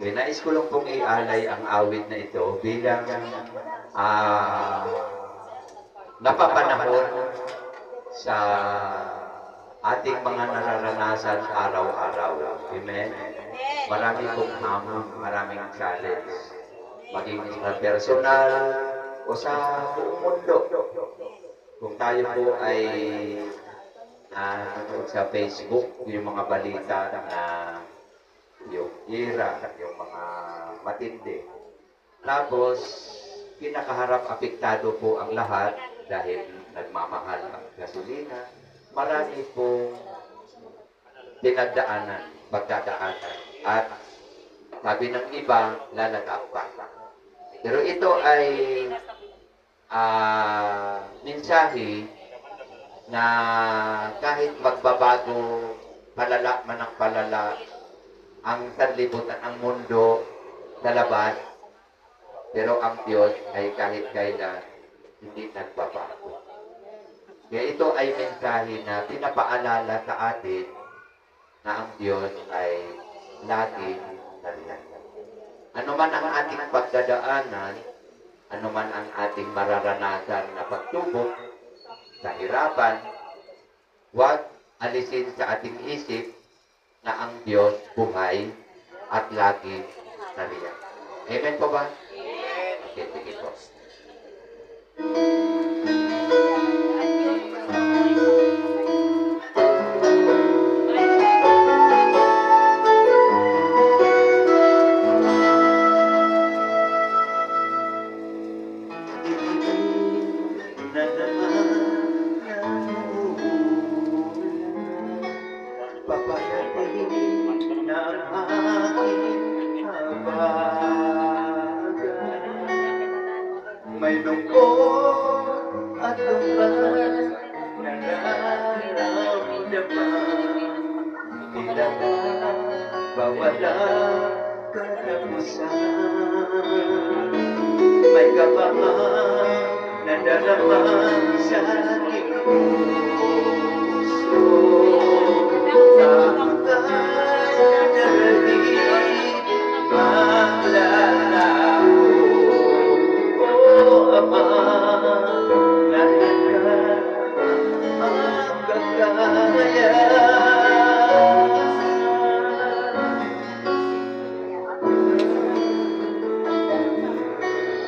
Nais ko lang pong ialay ang awit na ito bilang ah, napapanahon sa ating mga nararanasan araw-araw. Amen? Marami pong hamon, maraming challenge. Maging sa personal o sa buong mundo. Kung tayo po ay sa Facebook, yung mga balita na yung ira, yung mga matindi. Tapos, pinakaharap apektado po ang lahat dahil nagmamahal ang gasolina. Marami pong pinagdaanan, pagdadaanan. At sabi ng iba, lalagap pa. Pero ito ay mensahe na kahit magbabago, palala man ang palala, ang sanlibutan, ang mundo sa labas, pero ang Diyos ay kahit kailan hindi nagbabago. Kaya ito ay mensahe na pinapaalala sa atin na ang Diyos ay laging nariyan. Ano man ang ating pagdadaanan, ano man ang ating mararanasan na pagsubok, kahirapan, huwag alisin sa ating isip na ang Diyos buhay at lagi nariyan. Amen po ba? Okay, sige po. May lungkot at lungkot na nararamdaman. Tila ba wala katapusan? May kabangang na darama sa aking puso. Takot ay darating maglalaho. Ama, lahat ka ang kagaya.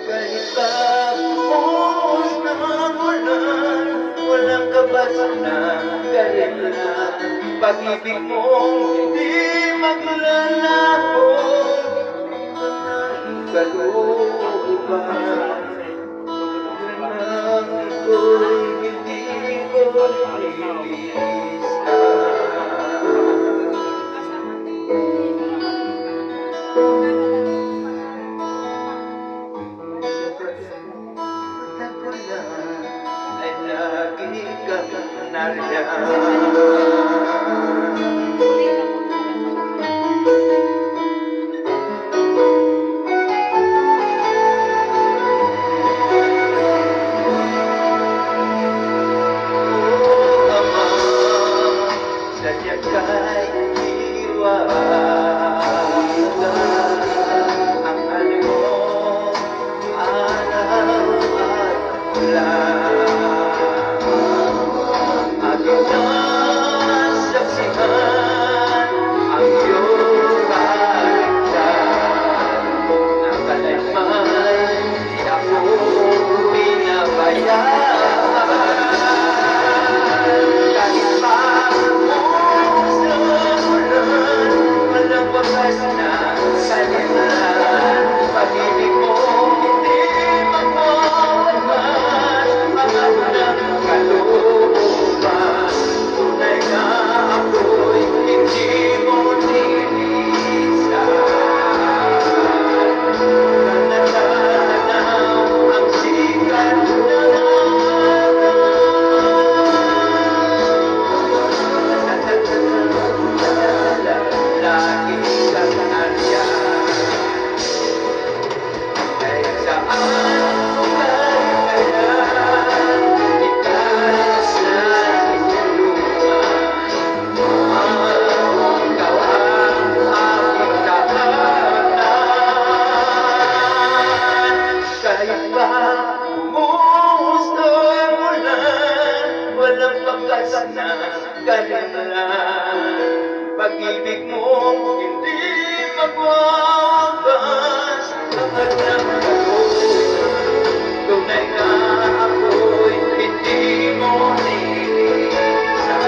Kahit tapos ng ulan, walang kabas na gayanan. Pag-ibig mong di maglalaho ng kalooban. Ako'y hindi ko nilisan. Sa pagkakulan ay lagi kang nariyan. mong hindi magwawakas ang anak ako'y tunay nga ako'y hindi mo nilisan.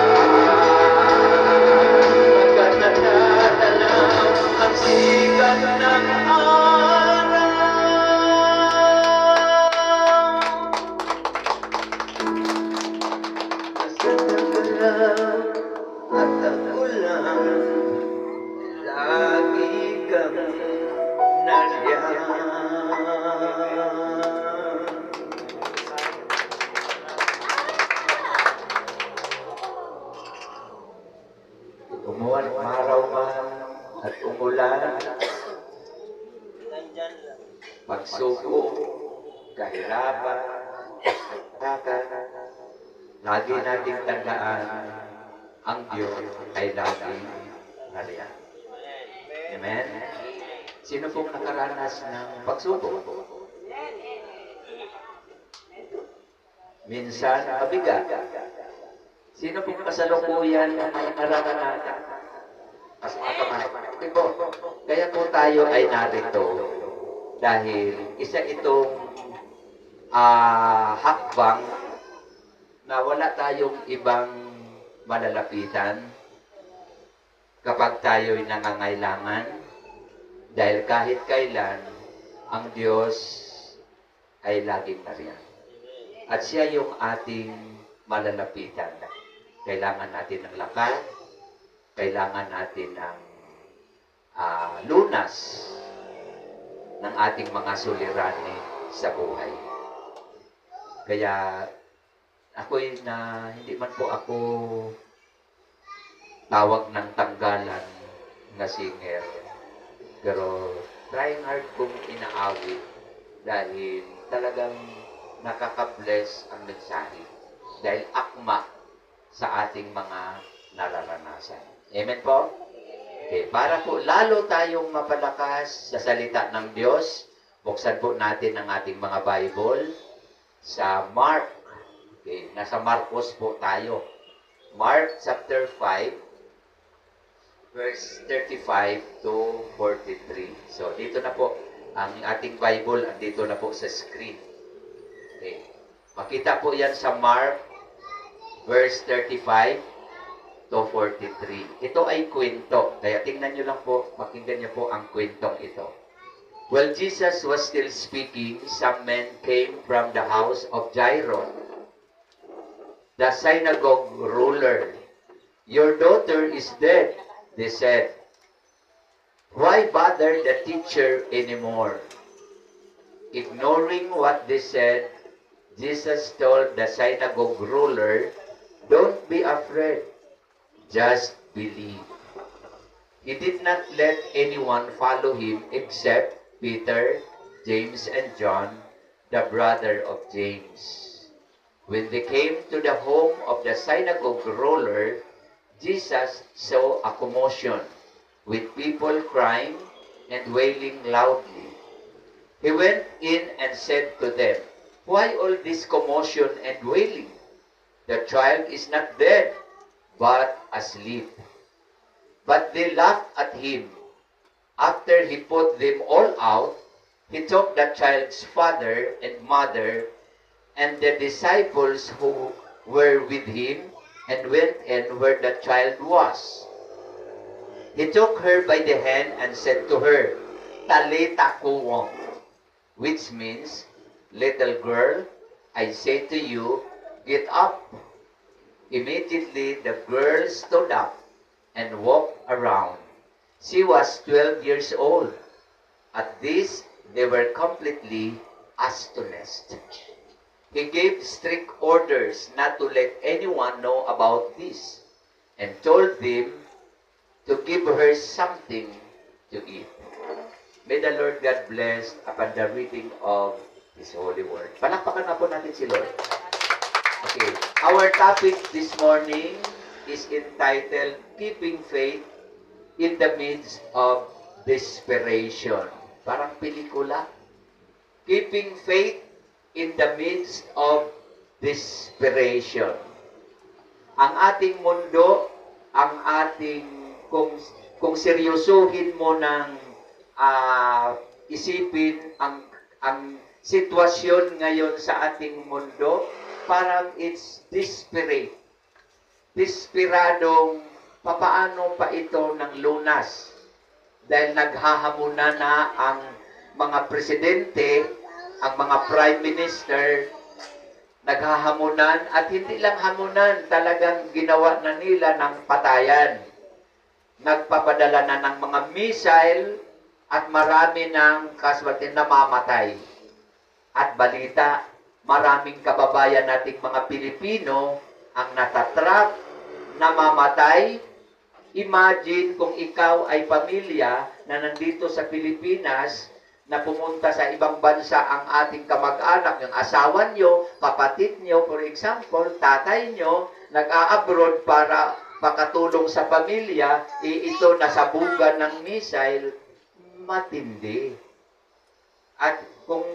Pagkat natatanaw ang sikat ng araw. Sa tagalan at ako lang, lagi kang nariyan. Umaraw man at umulan, pagsuko, kahirapan, pagtaka, lagi nating tandaan, ang Diyos ay lagi nariyan. Amen? Sino pong nakaranas ng pagsubok? Minsan, mabigat. Sino pong kasalukuyan na may nararanasan? Mas matamanay. Okay po. Kaya po tayo ay narito dahil isa itong hakbang na wala tayong ibang malalapitan kapag tayo'y nangangailangan dahil kahit kailan ang Diyos ay laging nariyan. At siya yung ating malalapitan. Kailangan natin ng lakas, kailangan natin ng lunas ng ating mga suliranin sa buhay. Kaya ako'y hindi man po ako tawag ng tanggalan na singer. Pero trying hard kong inaawit dahil talagang nakaka-bless ang mensahe. Dahil akma sa ating mga nararanasan. Amen po? Okay, para po lalo tayong mapalakas sa salita ng Diyos, buksan po natin ang ating mga Bible sa Mark. Okay, nasa Marcos po tayo. Mark chapter 5, verse 35 to 43. So, dito na po ang ating Bible, dito na po sa screen. Okay. Makita po yan sa Mark, verse 35 to 43. Ito ay kwento. Kaya tingnan nyo lang po, pakinggan nyo po ang kwentong ito. While Jesus was still speaking, some men came from the house of Jairus, the synagogue ruler. Your daughter is dead, they said. Why bother the teacher anymore? Ignoring what they said, Jesus told the synagogue ruler, don't be afraid, just believe. He did not let anyone follow him except Peter, James, and John, the brother of James. When they came to the home of the synagogue ruler, Jesus saw a commotion with people crying and wailing loudly. He went in and said to them, why all this commotion and wailing? The child is not dead, but asleep. But they laughed at him. After he put them all out, he took the child's father and mother and the disciples who were with him and went in where the child was. He took her by the hand and said to her, Talita kum, which means, little girl, I say to you, get up. Immediately the girl stood up and walked around. She was 12 years old. At this, they were completely astonished. He gave strict orders not to let anyone know about this and told them to give her something to eat. May the Lord God bless upon the reading of His holy word. Palakpakan na po natin si Lord. Okay. Our topic this morning is entitled Keeping Faith in the Midst of Desperation. Parang pelikula. Keeping Faith in the Midst of Desperation. Ang ating mundo, ang ating, kung kung seryosohin mo ng isipin ang sitwasyon ngayon sa ating mundo, parang it's desperate. Desperadong papaano pa ito ng lunas. Dahil naghahamuna na ang mga presidente, ang mga prime minister, naghahamunan at hindi lang hamunan, talagang ginawa na nila ng patayan. Nagpapadala na ng mga missile at marami ng casualty na namamatay. At balita, maraming kababayan nating mga Pilipino ang natatrap, namamatay. Imagine kung ikaw ay pamilya na nandito sa Pilipinas, na pumunta sa ibang bansa ang ating kamag-anak, yung asawa nyo, kapatid nyo, for example, tatay nyo, nag-a-abroad para makatulong sa pamilya, ito nasabugan ng missile, matindi. At kung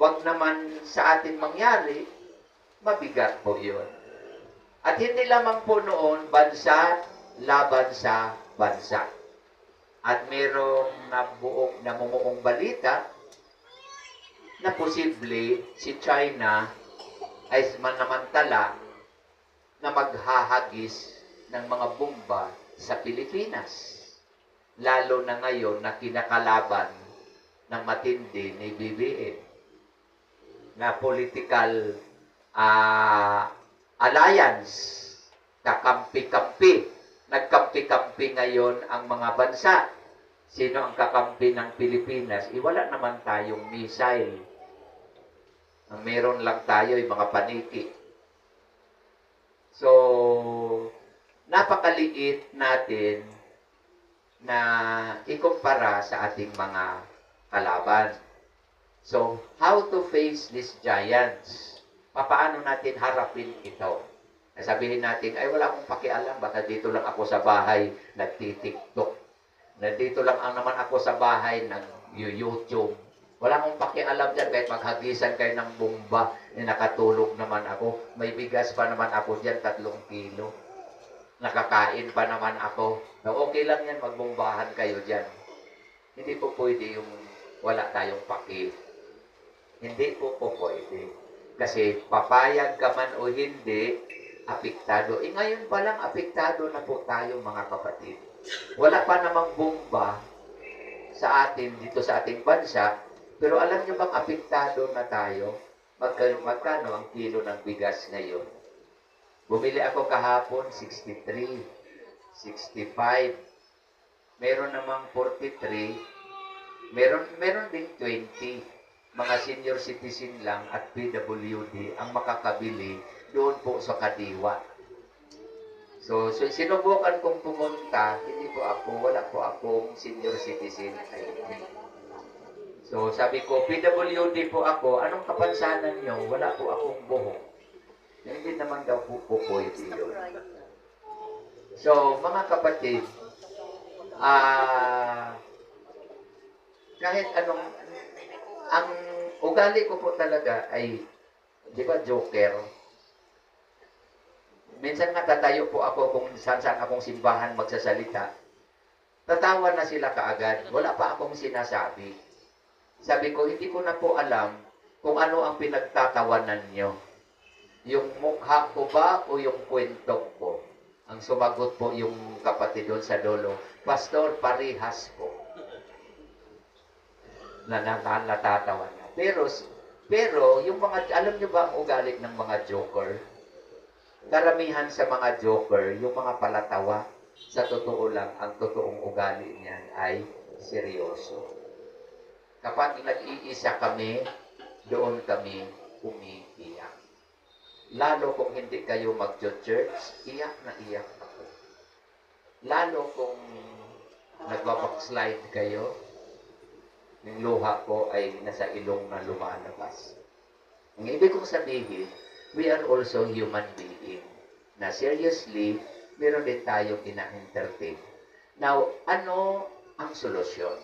wag naman sa atin mangyari, mabigat po yun. At hindi lamang po noon, bansa laban sa bansa. At merong namumuong balita na posible si China ay manamantala na maghahagis ng mga bomba sa Pilipinas. Lalo na ngayon na kinakalaban ng matindi ni BBM na political alliance, kakampi-kampi. Nagkampi-kampi ngayon ang mga bansa. Sino ang kakampi ng Pilipinas? Wala naman tayong missile. Ang meron lang tayo ay mga paniki. So, napakaliit natin na ikumpara sa ating mga kalaban. So, how to face these giants? Paano natin harapin ito? Sabihin natin, ay wala akong pakialam, baka dito lang ako sa bahay nagtitiktok. Nandito lang naman ako sa bahay nag-YouTube. Wala akong pakialam dyan, kahit maghagisan kayo ng bomba, nakatulog naman ako. May bigas pa naman ako dyan, 3 kilo. Nakakain pa naman ako. So, okay lang yan, magbombahan kayo dyan. Hindi po pwede yung wala tayong paki. Hindi po pwede. Kasi papayag ka man o hindi, apektado. Ngayon pa lang, apektado na po tayo mga kapatid. Wala pa namang bomba sa atin, dito sa ating bansa, pero alam nyo bang apektado na tayo? Magkano ang kilo ng bigas ngayon? Bumili ako kahapon, 63, 65, meron namang 43, meron din 20, mga senior citizen lang at PWD ang makakabili doon po sa Kadiwa. So sinubukan kong pumunta, hindi po ako, wala po akong senior citizen ID. So sabi ko, PWD po ako, anong kapansanan nyo? Wala po akong buhok. Hindi naman daw po pwede yun. So mga kapatid, kahit anong, ang ugali ko po talaga ay, di ba, joker? Minsan nga tatayo po ako kung saan akong simbahan magsasalita. Tatawa na sila kaagad. Wala pa akong sinasabi. Sabi ko, hindi ko na po alam kung ano ang pinagtatawanan nyo. Yung mukha ko ba o yung kwento ko? Ang sumagot po yung kapatid doon sa dulo, Pastor, parihas po. Natatawa na. Pero yung mga, alam nyo ba ang ugali ng mga joker? Karamihan sa mga joker, yung mga palatawa, sa totoo lang, ang totoong ugali niyan ay seryoso. Kapag nag-iisa kami, doon kami umiiyak. Lalo kung hindi kayo mag-church, iyak na iyak ako. Lalo kung nagbabackslide kayo, yung luha ko ay nasa ilong na lumalabas. Ang ibig kong sabihin, we are also human being. Na seriously, meron din tayong ina-entertain. Now, ano ang solusyon?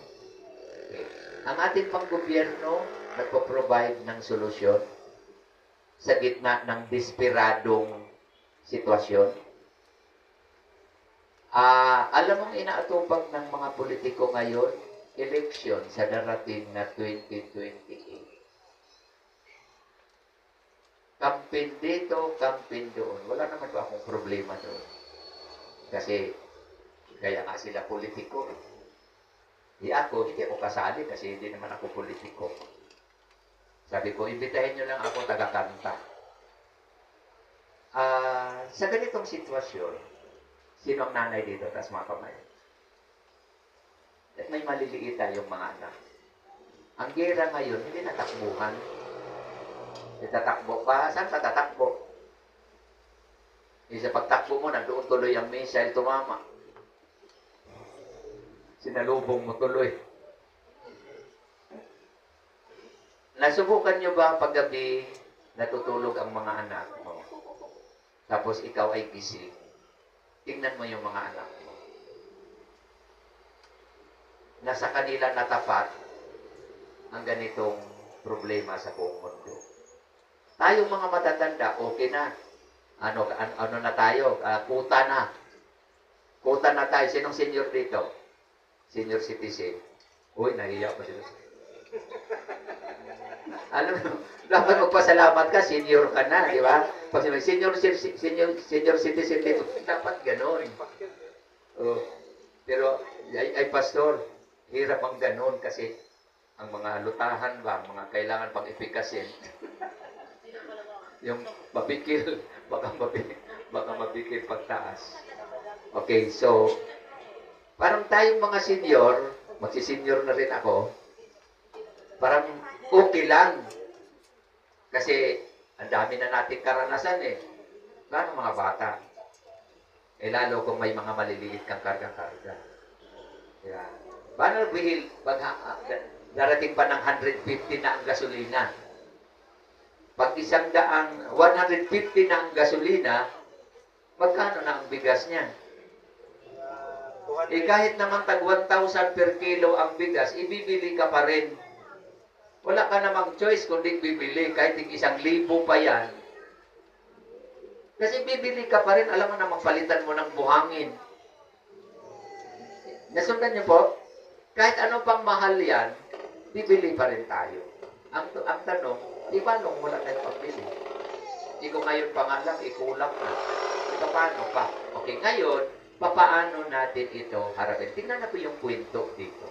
Okay. Ang ating panggobyerno nagpo-provide ng solusyon sa gitna ng desperadong sitwasyon. Alam mong inaatupag ng mga politiko ngayon, election sa darating na 2028. Campaign dito, campaign doon. Wala naman ba akong problema doon? Kasi, kaya nga sila politiko. Hindi ako kasali kasi hindi naman ako politiko. Sabi ko, imbitahin nyo lang ako taga-kanta. Sa ganitong sitwasyon, sino ang nanay dito? Taas mga kamay. At may maliliit yung mga anak. Ang gera ngayon, hindi natakbuhan. Tatakbo pa. Saan ka tatakbo? Sa pagtakbo mo, nandoon tuloy ang missile tumama. Sinalubong mo tuloy. Nasubukan nyo ba paggabi natutulog ang mga anak mo? Tapos ikaw ay gising. Tingnan mo yung mga anak mo. Nasa kanila natapat ang ganitong problema sa buong mundo. Tayong mga matatanda, okay na. Ano na tayo? Kuta na. Kuta na tayo. Sinong senior dito? Senior citizen. Uy, nahiya pa sila. Alam mo, dapat magpasalamat ka, senior ka na, di ba? Pag senior citizen dito, dapat gano'n. Pero, ay pastor, hirap ang gano'n kasi ang mga lutahan ba, mga kailangan pang ipikasin. Yung mapikil, baka mapikil pagtaas. Okay, so, parang tayong mga senior, magsi-senior na rin ako, parang okay lang. Kasi, ang dami na nating karanasan eh. Lalo mga bata. Lalo kung may mga maliliit kang karga-karga. Yeah. Paano darating pa ng 150 na ang gasolina? Pag 150 na ang gasolina, magkano na ang bigas niya? Kahit naman tag 1,000 per kilo ang bigas, ibibili ka pa rin. Wala ka namang choice kundi bibili. Kahit 1,000 pa yan. Kasi bibili ka pa rin, alam mo na magpalitan mo ng buhangin. Nasundan niyo po? Kahit ano pang mahal yan, bibili pa rin tayo. Ang tanong, di ba nung wala tayong pambili? Hindi ko ngayon pa nga lang, ikulang na. Paano pa? Okay, ngayon, papaano natin ito harapin? Tingnan na po yung kwento dito.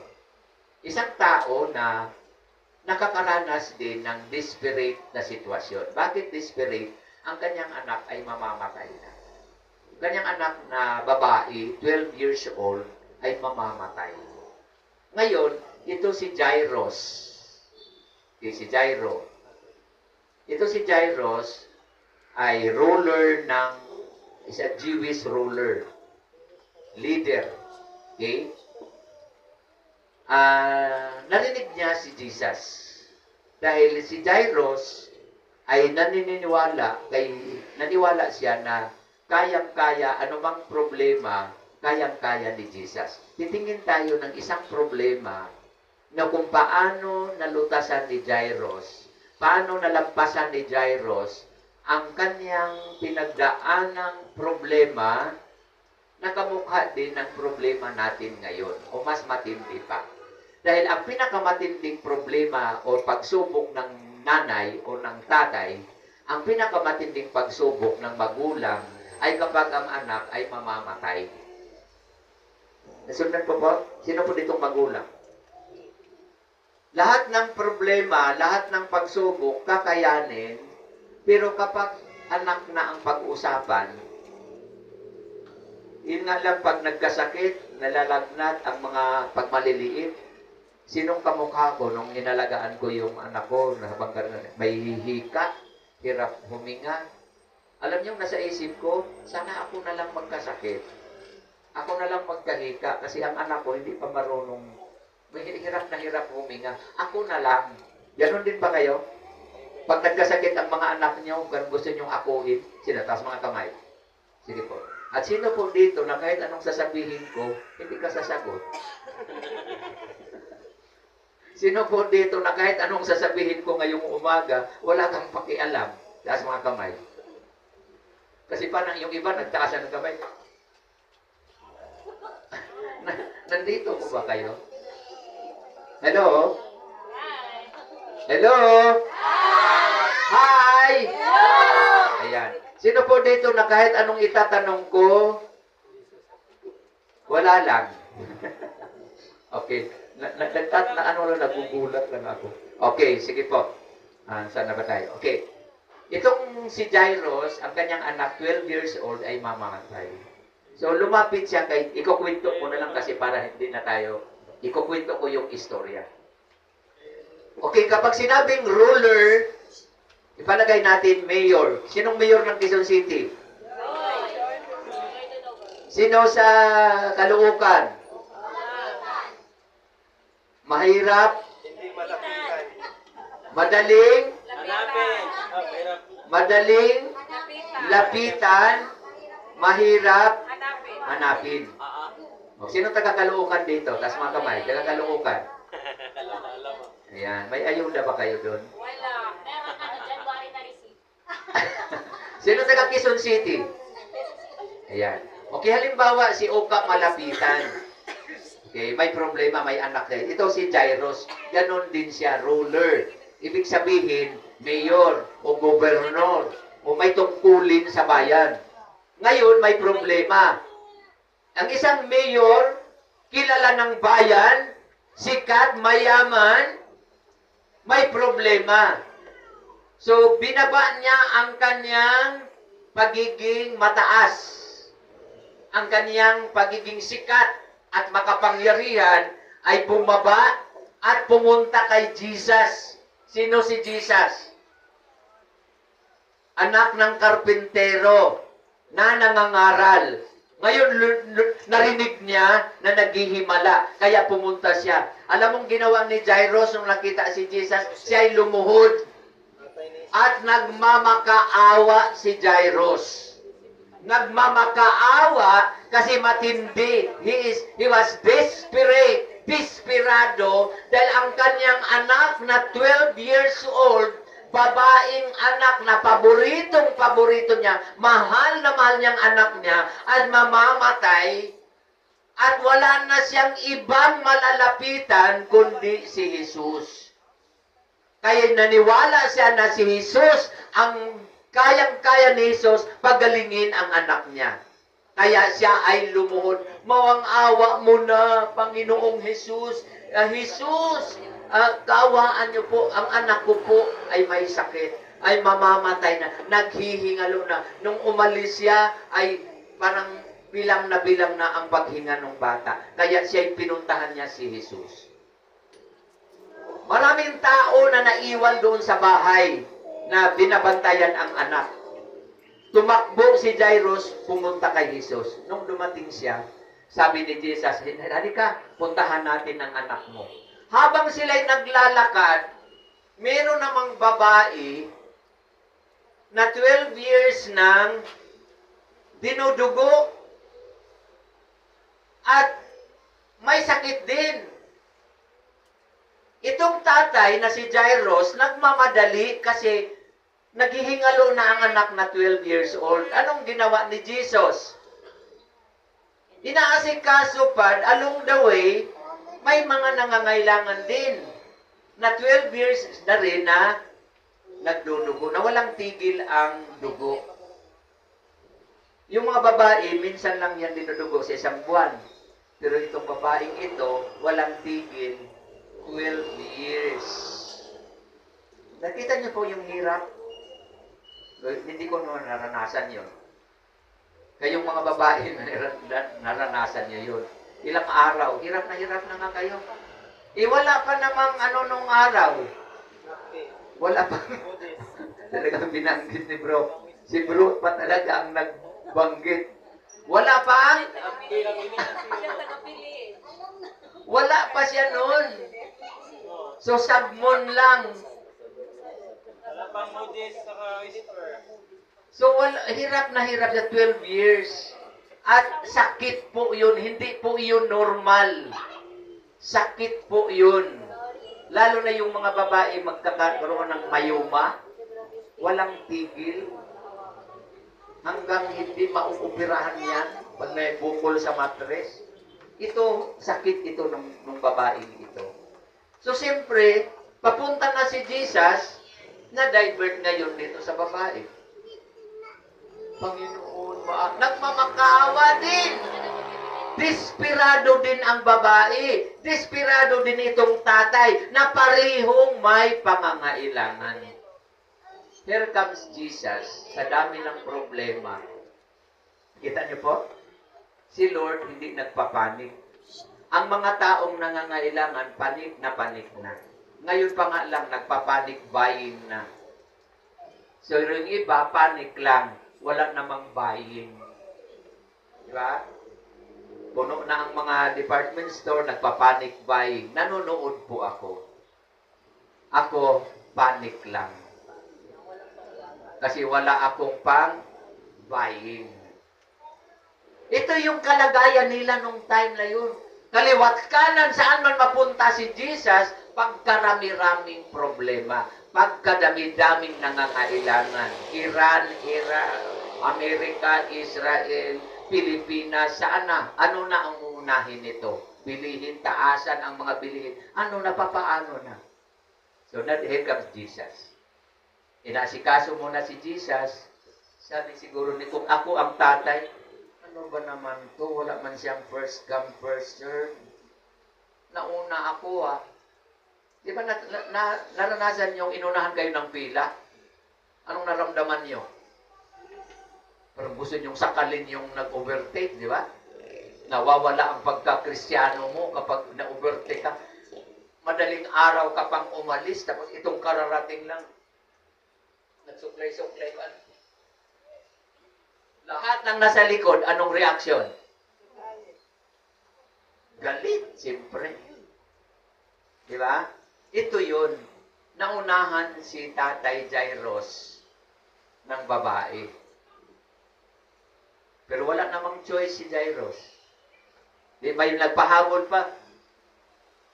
Isang tao na nakakaranas din ng desperate na sitwasyon. Bakit desperate? Ang kanyang anak ay mamamatay na. Ang kanyang anak na babae, 12 years old, ay mamamatay. Ngayon, ito si Jairus. Si Jairo. Ito si Jairus ay ruler ng, is a Jewish ruler. Leader. Okay? Narinig niya si Jesus. Dahil si Jairus ay naniwala siya na kayang-kaya, anumang problema, kayang-kaya ni Jesus. Titingin tayo ng isang problema na kung paano nalutasan ni Jairus, paano nalampasan ni Jairus ang kanyang pinagdaanang problema na kamukha din ng problema natin ngayon o mas matindi pa. Dahil ang pinakamatinding problema o pagsubok ng nanay o ng tatay, ang pinakamatinding pagsubok ng magulang ay kapag ang anak ay mamamatay. Nasundan po po? Sino po ditong magulang? Lahat ng problema, lahat ng pagsubok, kakayanin, pero kapag anak na ang pag-usapan, yun nga lang pag nagkasakit, nalalagnat ang mga pagmaliliit, sinong kamukha ko nung inalagaan ko yung anak ko, may hihika, hirap huminga. Alam niyo, nasa isip ko, sana ako na lang magkasakit. Ako na lang magkahika kasi ang anak ko hindi pa marunong, may hirap na hirap huminga. Ako na lang. Ganon din ba kayo? Pag nagkasakit ang mga anak niyo, kung gusto niyong akuin, sinataas mga kamay. Sige po. At sino po dito na kahit anong sasabihin ko, hindi ka sasagot? Sino po dito na kahit anong sasabihin ko ngayong umaga, wala kang pakialam? Taas mga kamay. Kasi parang yung iba nagtaasan ng kamay. Nandito po ba kayo? Hello? Hello? Hi! Ayan. Sino po dito na kahit anong itatanong ko, wala lang. Okay. Nagugulat lang ako. Okay, sige po. Saan na ba tayo? Okay. Itong si Jairus, ang kanyang anak, 12 years old, ay mamamatay. So, lumapit siya kay, ikukwento ko na lang kasi para hindi na tayo, ikukwento ko yung istorya. Okay, kapag sinabing ruler, ipalagay natin mayor. Sinong mayor ng Quezon City? Sino sa Caloocan? Mahirap? Madaling? Madaling? Lapitan? Mahirap? Hanapin. Sino taga-Caloocan dito? Taas mga kamay. Taga-Caloocan. Ayan. May ayuda ba kayo doon? Wala. Meron January na receipt. Sino taga Quezon City? Ayan. Okay, halimbawa si Oka malapitan. Okay, may problema, may anak kayo. Ito si Jairus. Ganon din siya, ruler. Ibig sabihin, mayor o gobernador o may tungkulin sa bayan. Ngayon, may problema. Ang isang mayor, kilala ng bayan, sikat, mayaman, may problema. So, binaba niya ang kanyang pagiging mataas. Ang kanyang pagiging sikat at makapangyarihan ay bumaba at pumunta kay Jesus. Sino si Jesus? Anak ng karpintero na nangangaral. Ngayon, narinig niya na naghihimala, kaya pumunta siya. Alam mong ginawa ni Jairus nung nakita si Jesus? Siya ay lumuhod at nagmamakaawa si Jairus. Nagmamakaawa kasi matindi. He was desperate, desperado, dahil ang kanyang anak na 12 years old, babaeng anak na paboritong-paborito niya, mahal na mahal niyang anak niya, at mamamatay, at wala na siyang ibang malalapitan kundi si Jesus. Kaya naniwala siya na si Jesus, ang kayang-kaya ni Jesus, pagalingin ang anak niya. Kaya siya ay lumuhod. Mawang awa mo na, Panginoong Jesus. Jesus, kaawaan niyo po, ang anak ko po ay may sakit, ay mamamatay na, naghihingalo na. Nung umalis siya, ay parang bilang na ang paghinga ng bata. Kaya siya ay pinuntahan niya si Jesus. Maraming tao na naiwan doon sa bahay na binabantayan ang anak. Tumakbo si Jairus, pumunta kay Jesus. Nung dumating siya, sabi ni Jesus, halika, puntahan natin ang anak mo. Habang sila'y naglalakad, meron namang babae na 12 years nang dinudugo at may sakit din. Itong tatay na si Jairus, nagmamadali kasi naghihingalo na ang anak na 12 years old. Anong ginawa ni Jesus? Inaasikaso pa, along the way, may mga nangangailangan din na 12 years na rin na nagdudugo, na walang tigil ang dugo. Yung mga babae, minsan lang yan dinudugo sa isang buwan. Pero itong babaeng ito, walang tigil, 12 years. Nakita niyo po yung hirap? Hindi ko naman naranasan yun. Kayong mga babae, naranasan niyo yun. Ilang araw, hirap na nga kayo. Wala pa namang nung araw. Wala pa. Talagang binanggit ni bro. Si bro pa talaga ang nagbanggit. Wala pa? Wala pa siya noon. So, sagmon lang. So, hirap na hirap siya 12 years. At sakit po yun. Hindi po yun normal. Sakit po yun. Lalo na yung mga babae magkakaroon ng mayoma. Walang tigil. Hanggang hindi mauupirahan yan pag may bukol sa matres. ito, sakit ito ng babaeng ito. So, siyempre, papunta na si Jesus, na-divert ngayon dito sa babae. Panginoon, nagmamakawa din. Desperado din ang babae. Desperado din itong tatay na parehong may pangangailangan. Here comes Jesus sa dami ng problema. Kita niyo po? Si Lord hindi nagpapanik. Ang mga taong nangangailangan, panik na. Ngayon pa nga lang, nagpapanik buying na. So, yung iba, panik lang. Wala namang buying. Di ba? Puno na ang mga department store, nagpapanik buying. Nanonood po ako. Ako, panik lang. Kasi wala akong pang buying. Ito yung kalagayan nila nung time na yun. Kaliwat kanan, saan man mapunta si Jesus, pagkarami-raming problema, pagkadami-daming nangangailangan. Iran, Iraq, Amerika, Israel, Pilipinas, saan na? Ano na ang uunahin nito? Bilihin, taasan ang mga bilihin. Ano na, papaano na? So, here comes Jesus. Inasikaso muna si Jesus. Sabi siguro ni, kung ako ang tatay, ano ba naman to? Wala man siyang first come, first serve. Nauna ako Di ba naranasan yung inunahan kayo ng pila? Anong naramdaman nyo? Parang gusto nyong sakalin yung nag-overtake, di ba? Nawawala ang pagka-Kristiyano mo kapag na-overtake ka. Madaling araw ka pang umalis, tapos itong kararating lang. Nagsuklay-suklay ka. Lahat ng nasa likod, anong reaksyon? Galit, siyempre. Di ba? Ito yun. Naunahan si Tatay Jairus ng babae. Pero wala namang choice si Jairus. Di ba yung nagpahabol pa?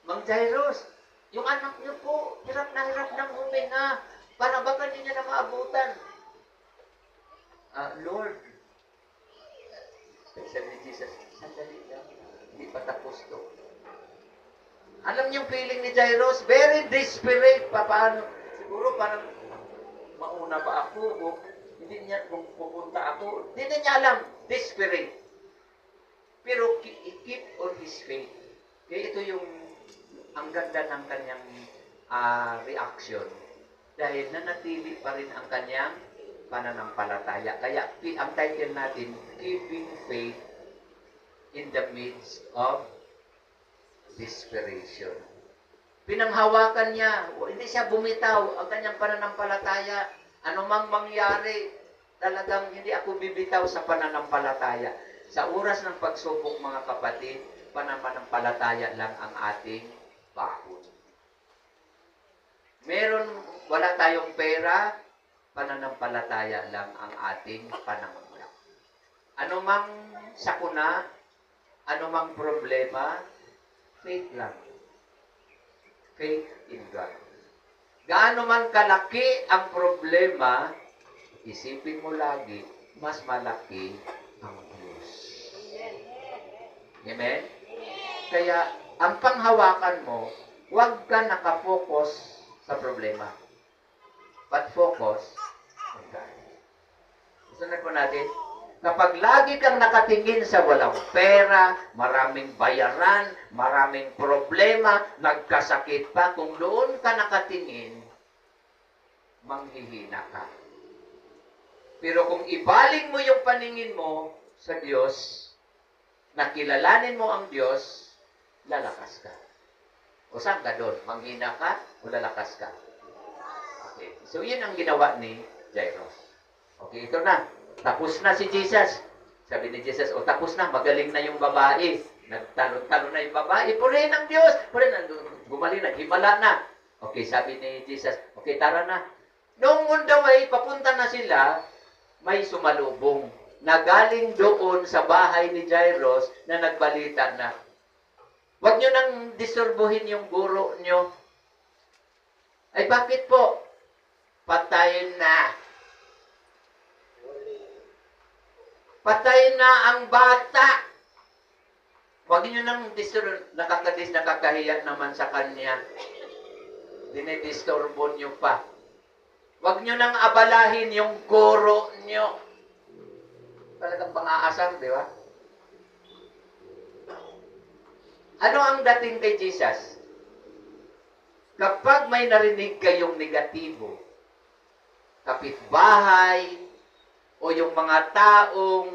Mang Jairus, yung anak niyo po, hirap ng huminga. Para baka hindi niya na maabutan. Lord, sabi ni Jesus, sandali lang, hindi pa tapos to. Alam niyo yung feeling ni Jairus? Very desperate. Paano? Siguro parang mauna ba ako o hindi niya, kung pupunta ako, hindi niya alam. Desperate. Pero keep on his faith. Kaya ito yung ang ganda ng kanyang reaction. Dahil nanatili pa rin ang kanyang pananampalataya. Kaya ang title natin, Keeping Faith in the Midst of Desperation. Pinanghawakan niya, hindi siya bumitaw ang kanyang pananampalataya. Ano mang mangyari, talagang hindi ako bibitaw sa pananampalataya. Sa oras ng pagsubok, mga kapatid, pananampalataya lang ang ating bahon. Wala tayong pera, pananampalataya lang ang ating pananampalataya. Ano mang sakuna, ano mang problema, faith lang. Faith in God. Gaano man kalaki ang problema, isipin mo lagi, mas malaki ang Diyos. Amen? Kaya, ang panghawakan mo, huwag ka nakapokus sa problema. But focus on God. Sunod po natin, kapag lagi kang nakatingin sa walang pera, maraming bayaran, maraming problema, nagkasakit pa, kung doon ka nakatingin, manghihina ka. Pero kung ibaling mo yung paningin mo sa Diyos, nakilalanin mo ang Diyos, lalakas ka. O saan ka doon? Manghina ka o lalakas ka? Okay. So, yun ang ginawa ni Jairus. Okay, ito na. Tapos na si Jesus. Sabi ni Jesus, tapos na, magaling na yung babae. Nagtalo-talo na yung babae. Purihin ang Diyos. Purihin, gumaling na, himala na. Okay, sabi ni Jesus, okay, tara na. Noong on the way, papunta na sila, may sumalubong na galing doon sa bahay ni Jairus na nagbalita na, huwag nyo nang disorbuhin yung guro nyo. Ay, bakit po? Patayin na. Patay na ang bata. Huwag niyo nang nakakahiya naman sa kanya. Dinidisturbo niyo pa. Huwag niyo nang abalahin yung guro niyo. Talagang pang-aasar, di ba? Ano ang dating kay Jesus? Kapag may narinig kayong negatibo, kapitbahay, o yung mga taong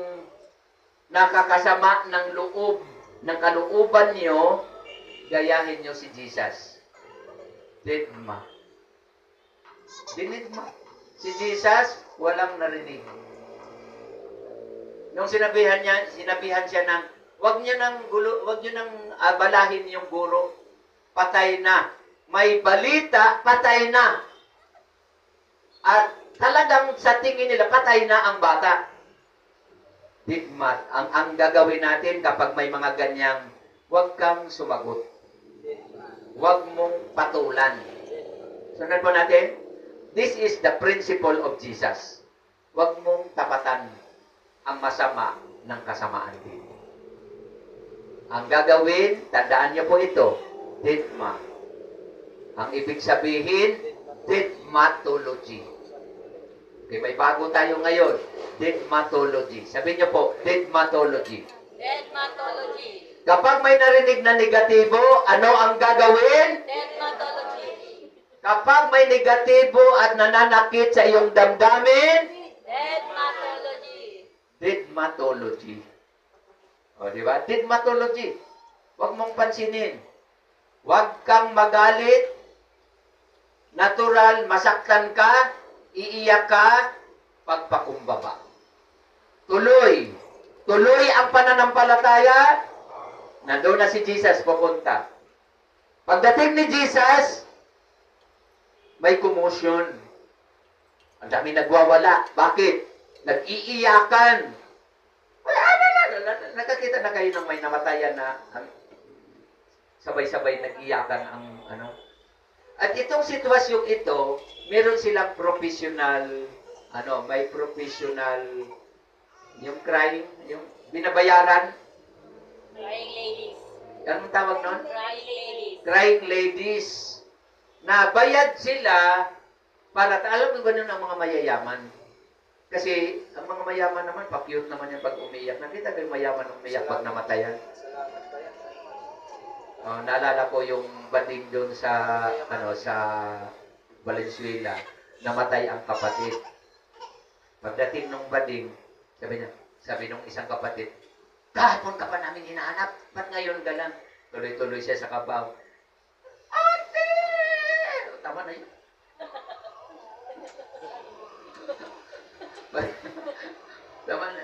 nakakasama ng loob, ng kalooban nyo, gayahin nyo si Jesus. Dinidma. Dinidma. Si Jesus, walang narinig. Nung sinabihan siya ng, wag niyo nang abalahin yung guro. Patay na. May balita, patay na. At talagang sa tingin nila, patay na ang bata. Digmat. Ang gagawin natin kapag may mga ganyang, huwag kang sumagot. Huwag mong patulan. Sunod po natin. This is the principle of Jesus. Huwag mong tapatan ang masama ng kasamaan din. Ang gagawin, tandaan niyo po ito, didma. Ang ibig sabihin, didmatology. Okay, may bago tayo ngayon. Didmatology. Sabihin niyo po, didmatology. Dermatology. Kapag may narinig na negatibo, ano ang gagawin? Dermatology. Kapag may negatibo at nananakit sa iyong damdamin, Dermatology. didmatology. O, di ba? Didmatology. Huwag mong pansinin. Huwag kang magalit. Natural, masaktan ka, iiyak ka, pagpakumbaba. Tuloy. Tuloy ang pananampalataya. Nandun na si Jesus pupunta. Pagdating ni Jesus, may commotion. Ang dami nagwawala. Bakit? Nag-iiyakan. Nakakita na kayo ng may namatayan na sabay-sabay nag-iyakan ang ano. At itong sitwasyong ito, meron silang professional, may professional, yung crying, yung binabayaran. Crying ladies. Anong tawag nun? Crying ladies. Crying ladies. Na bayad sila para, alam mo ganun ang mga mayayaman. Kasi, ang mga mayaman naman, pa-cute naman yung pag umiyak. Nakita ko yung mayaman umiyak pag namatayan. Naalala ko yung bading doon sa Valenzuela, namatay ang kapatid. Pagdating nung bading, sabi nung isang kapatid, kahapon ka pa namin hinahanap, ba't ngayon ka lang? Tuloy-tuloy siya sa kabaw. Ate! Tama na yun.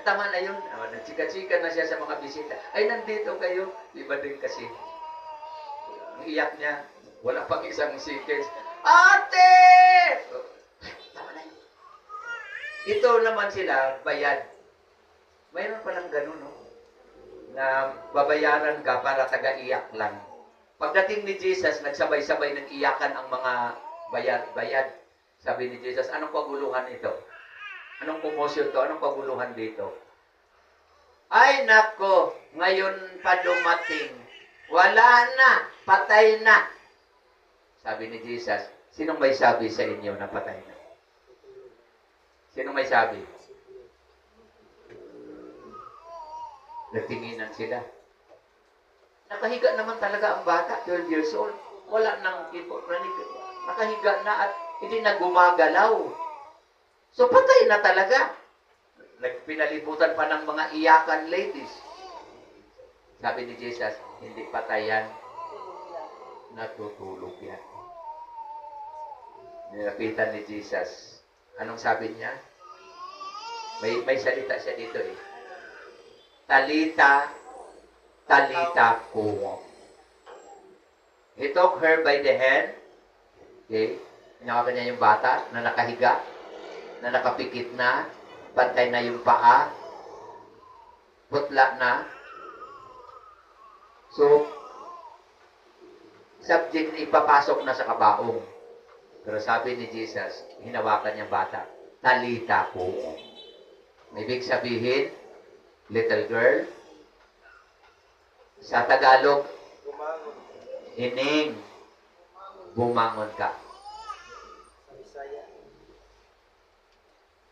Tama na yun. Nagchika-chika na siya sa mga bisita. Ay, nandito kayo. Iba din kasi. Ang iyak niya, wala pang isang seconds. Ate! Tama na yun. Ito naman sila, bayad. Mayroon palang ganun, no? Na babayaran ka para taga-iyak lang. Pagdating ni Jesus, nagsabay-sabay nag-iyakan ang mga bayad. Sabi ni Jesus, anong paguluhan ito? Anong commotion to? Anong paguluhan dito? Ay, nako, ngayon pa dumating. Wala na, patay na. Sabi ni Jesus, sinong may sabi sa inyo na patay na? Sinong may sabi? Nagtinginan sila. Nakahiga naman talaga ang bata, 12 years old. Wala nang nakahiga na at hindi na gumagalaw. So patay na talaga. Pinalibutan pa ng mga iyakan ladies. Sabi ni Jesus, hindi patay yan. Natutulog yan. Nilapitan ni Jesus. Anong sabi niya? May salita siya dito eh. Talita, talita kumo. He took her by the hand. Okay? Pinaka niya yung bata na nakahiga, na nakapikit na, pantay na yung paa, putla na. So, subject na ipapasok na sa kabaong. Pero sabi ni Jesus, hinawakan niyang bata, talita kumo. Ibig sabihin, little girl, Sa Tagalog, Bumangon. ining, bumangon ka. Sa Bisaya.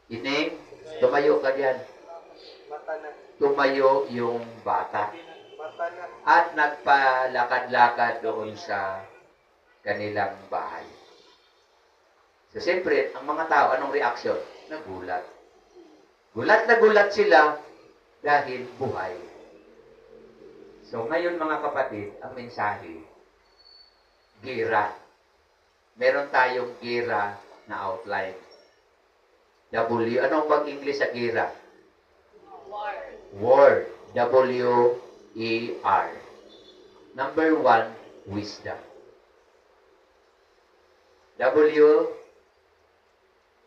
Ining, tumayo ka diyan. Mata na. Tumayo yung bata. Mata na. At nagpalakad-lakad doon sa kanilang bahay. So, siyempre, ang mga tao, anong reaksyon? Nagulat. Gulat na gulat sila dahil buhay. So, ngayon mga kapatid, ang mensahe, gira. Meron tayong gira na outline. W, anong pag-English sa gira? War. Word. W-E-R. Number 1, wisdom. W,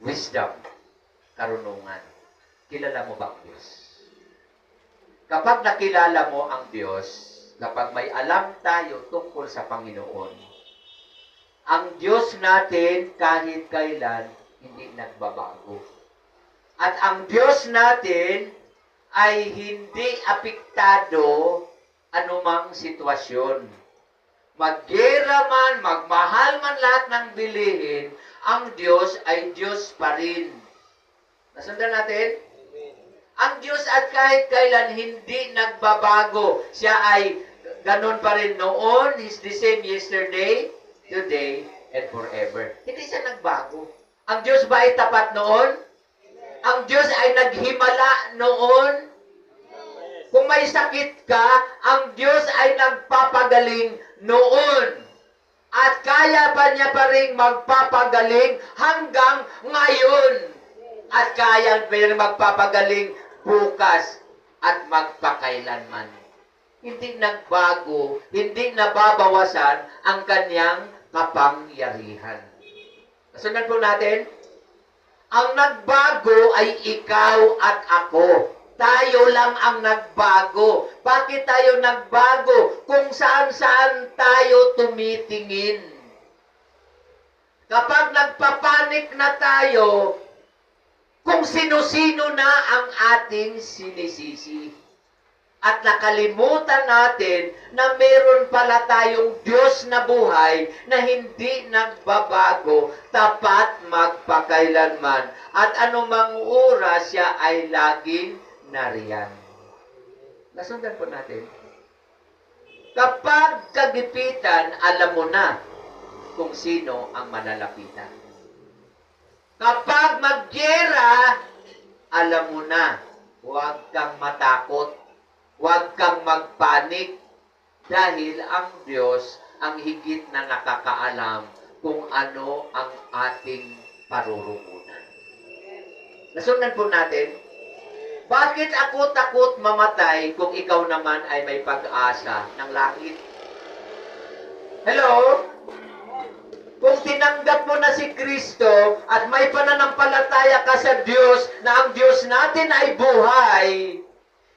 wisdom. Karunungan. Kilala mo ba ang Diyos? Kapag nakilala mo ang Diyos, kapag may alam tayo tungkol sa Panginoon, ang Diyos natin kahit kailan hindi nagbabago. At ang Diyos natin ay hindi apektado anumang sitwasyon. Maggera man, magmahal man lahat ng bilihin, ang Diyos ay Diyos pa rin. Nasundan natin? Ang Diyos at kahit kailan hindi nagbabago. Siya ay ganun pa rin noon. He's the same yesterday, today, and forever. Hindi siya nagbago. Ang Diyos ba ay tapat noon? Ang Diyos ay naghimala noon? Kung may sakit ka, ang Diyos ay nagpapagaling noon. At kaya pa niya pa rin magpapagaling hanggang ngayon. At kaya pa rin magpapagaling bukas at magpakailanman. Hindi nagbago, hindi nababawasan ang kanyang kapangyarihan. Nasundan po natin, ang nagbago ay ikaw at ako. Tayo lang ang nagbago. Bakit tayo nagbago? Kung saan-saan tayo tumitingin. Kapag nagpapanik na tayo, kung sino-sino na ang ating sinisisi. At nakalimutan natin na meron pala tayong Diyos na buhay na hindi nagbabago, tapat magpakailanman. At anumang oras siya ay laging nariyan. Nasundan po natin. Kapag kagipitan, alam mo na kung sino ang manalapitan. Kapag magyera, alam mo na, huwag kang matakot, huwag kang magpanik, dahil ang Diyos ang higit na nakakaalam kung ano ang ating parurungunan. Nasundan po natin, bakit ako takot mamatay kung ikaw naman ay may pag-asa ng langit? Hello? Kung tinanggap mo na si Kristo at may pananampalataya ka sa Diyos na ang Diyos natin ay buhay,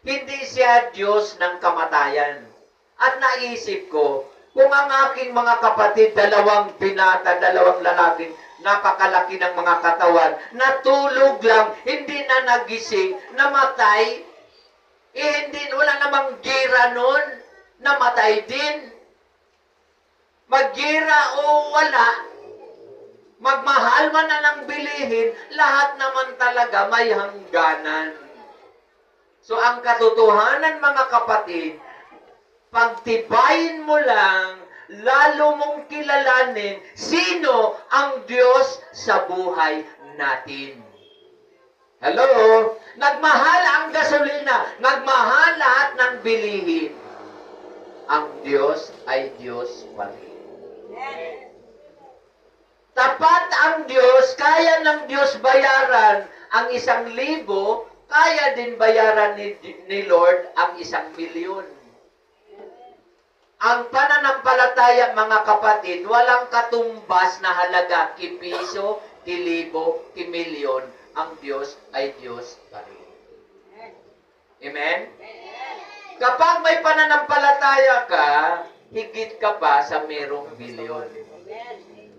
hindi siya Diyos ng kamatayan. At naisip ko, kung ang aking mga kapatid, dalawang binata, dalawang lalaking napakalaki ng mga katawan, natulog lang, hindi na nagising, namatay, hindi, wala namang gira nun, namatay din. Maggira o wala, magmahal man na ng bilihin, lahat naman talaga may hangganan. So ang katotohanan mga kapatid, pagtibayin mo lang, lalo mong kilalanin sino ang Diyos sa buhay natin. Hello? Nagmahal ang gasolina, nagmahal lahat ng bilihin. Ang Diyos ay Diyos pa rin. Tapat ang Diyos, kaya ng Diyos bayaran ang 1,000, kaya din bayaran ni Lord ang 1,000,000. Ang pananampalataya, mga kapatid, walang katumbas na halaga, kipiso, kilibo, kimilyon. Ang Diyos ay Diyos pa rin. Amen? Kapag may pananampalataya ka, higit ka pa sa merong bilyon.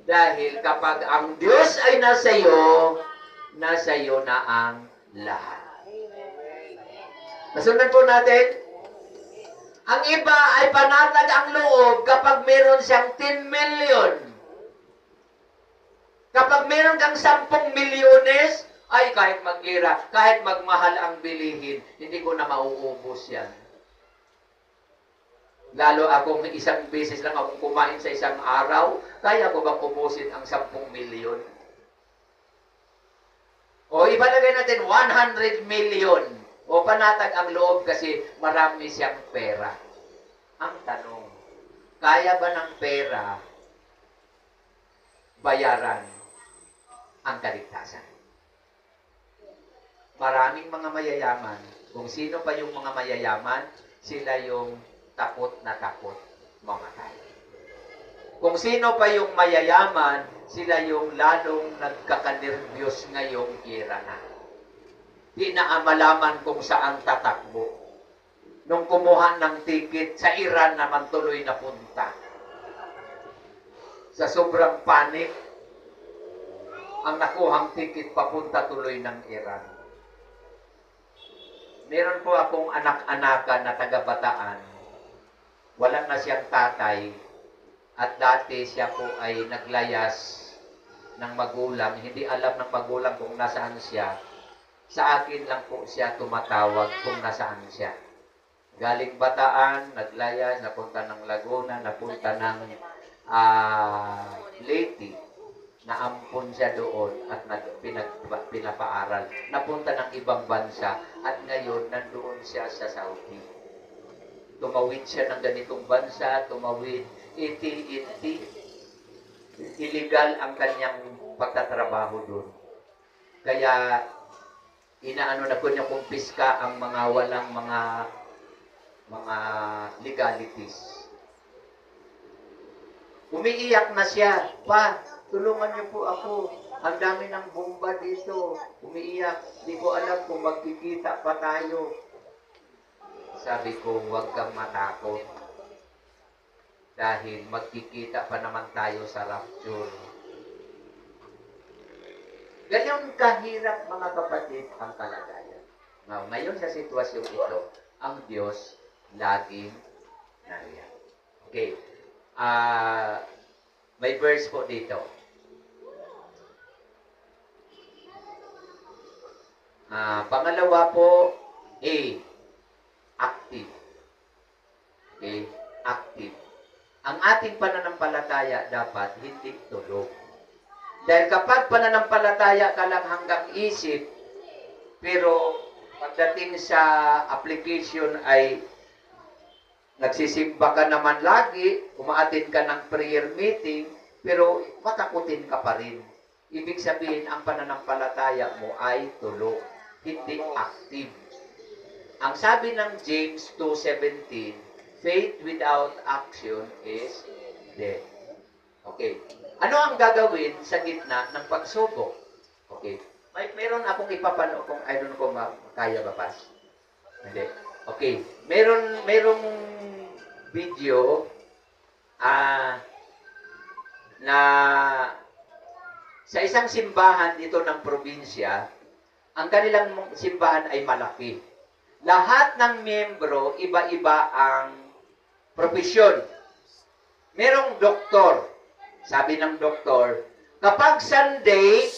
Dahil kapag ang Diyos ay nasa iyo na ang lahat. Nasundan po natin, Ang iba ay panatag ang loob kapag meron siyang 10 million. Kapag meron kang 10 milyones, ay kahit maglira, kahit magmahal ang bilihin, hindi ko na mauubos yan. Lalo akong isang beses lang akong kumain sa isang araw, kaya ko bang ubusin ang 10 milyon? O ibalagay natin 100 million. O panatag ang loob kasi marami siyang pera. Ang tanong, kaya ba ng pera bayaran ang kaligtasan? Maraming mga mayayaman, kung sino pa yung mga mayayaman, sila yung takot na takot mamatay. Kung sino pa yung mayayaman, sila yung lalong nagkakanervyos ngayong era na. Di na malaman kung saan tatakbo. Nung kumuha ng ticket, sa Iran naman tuloy na punta. Sa sobrang panic, ang nakuhang ticket papunta tuloy ng Iran. Meron po akong anak-anakan na taga-Bataan. Wala na siyang tatay. At dati siya po ay naglayas ng magulang. Hindi alam ng magulang kung nasaan siya. Sa akin lang po siya tumatawag kung nasaan siya. Galing Bataan, naglayas, napunta ng Laguna, napunta ng Leyte. Naampon siya doon at pinapaaral. Napunta ng ibang bansa at ngayon nandoon siya sa Saudi. Tumawid siya ng ganitong bansa, tumawid, iti. Illegal ang kanyang pagtatrabaho doon. Kaya, inaano na po niya kumpiska ang mga walang mga legalities. Umiiyak na siya, pa, tulungan niyo po ako. Ang dami ng bomba dito. Umiiyak. Di ko alam kung magkikita pa tayo. Sabi ko, huwag kang matakot. Dahil magkikita pa naman tayo sa rapture. Ganyan kahirap mga kapatid ang kalagayan. Now, ngayon sa sitwasyon ito, ang Diyos laging nariyan. Okay. May verse po dito. Pangalawa po, A. Active. Okay? Active. Ang ating pananampalataya dapat hindi tulog. Dahil kapag pananampalataya ka lang hanggang isip, pero pagdating sa application ay nagsisimba ka naman lagi, umaattend ka ng prayer meeting, pero matakutin ka pa rin. Ibig sabihin, ang pananampalataya mo ay tulog, hindi active. Ang sabi ng James 2:17, faith without action is dead. Okay. Ano ang gagawin sa gitna ng pagsubok? Okay. Meron akong ipapano kung I don't know kung kaya ba pas. Hindi. Okay. Merong video na sa isang simbahan dito ng probinsya, ang kanilang simbahan ay malaki. Lahat ng miyembro, iba-iba ang propesyon. Merong doktor. Sabi ng doktor, kapag Sunday,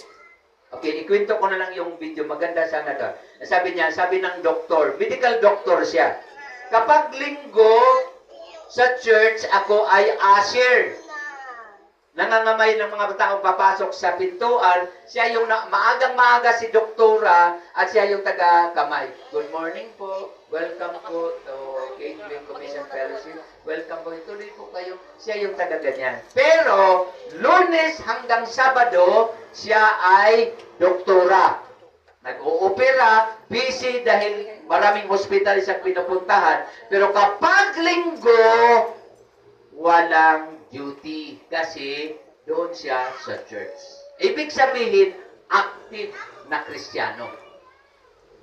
okay, ikwento ko na lang yung video, maganda sana to. Sabi ng doktor, medical doctor siya. Kapag linggo sa church, ako ay usher. Nangangamay ng mga taong papasok sa pintuan, siya yung maagang-maaga si doktora at siya yung taga-kamay. Good morning po. Welcome po to Gateway Commission Fellowship. Welcome po. Ituloy po kayo. Siya yung taga-ganyan. Pero, Lunes hanggang Sabado, siya ay doktora. Nag-oopera, busy dahil maraming hospital siyang pinupuntahan. Pero kapag linggo, walang duty kasi doon siya sa church. Ibig sabihin, active na Kristiyano.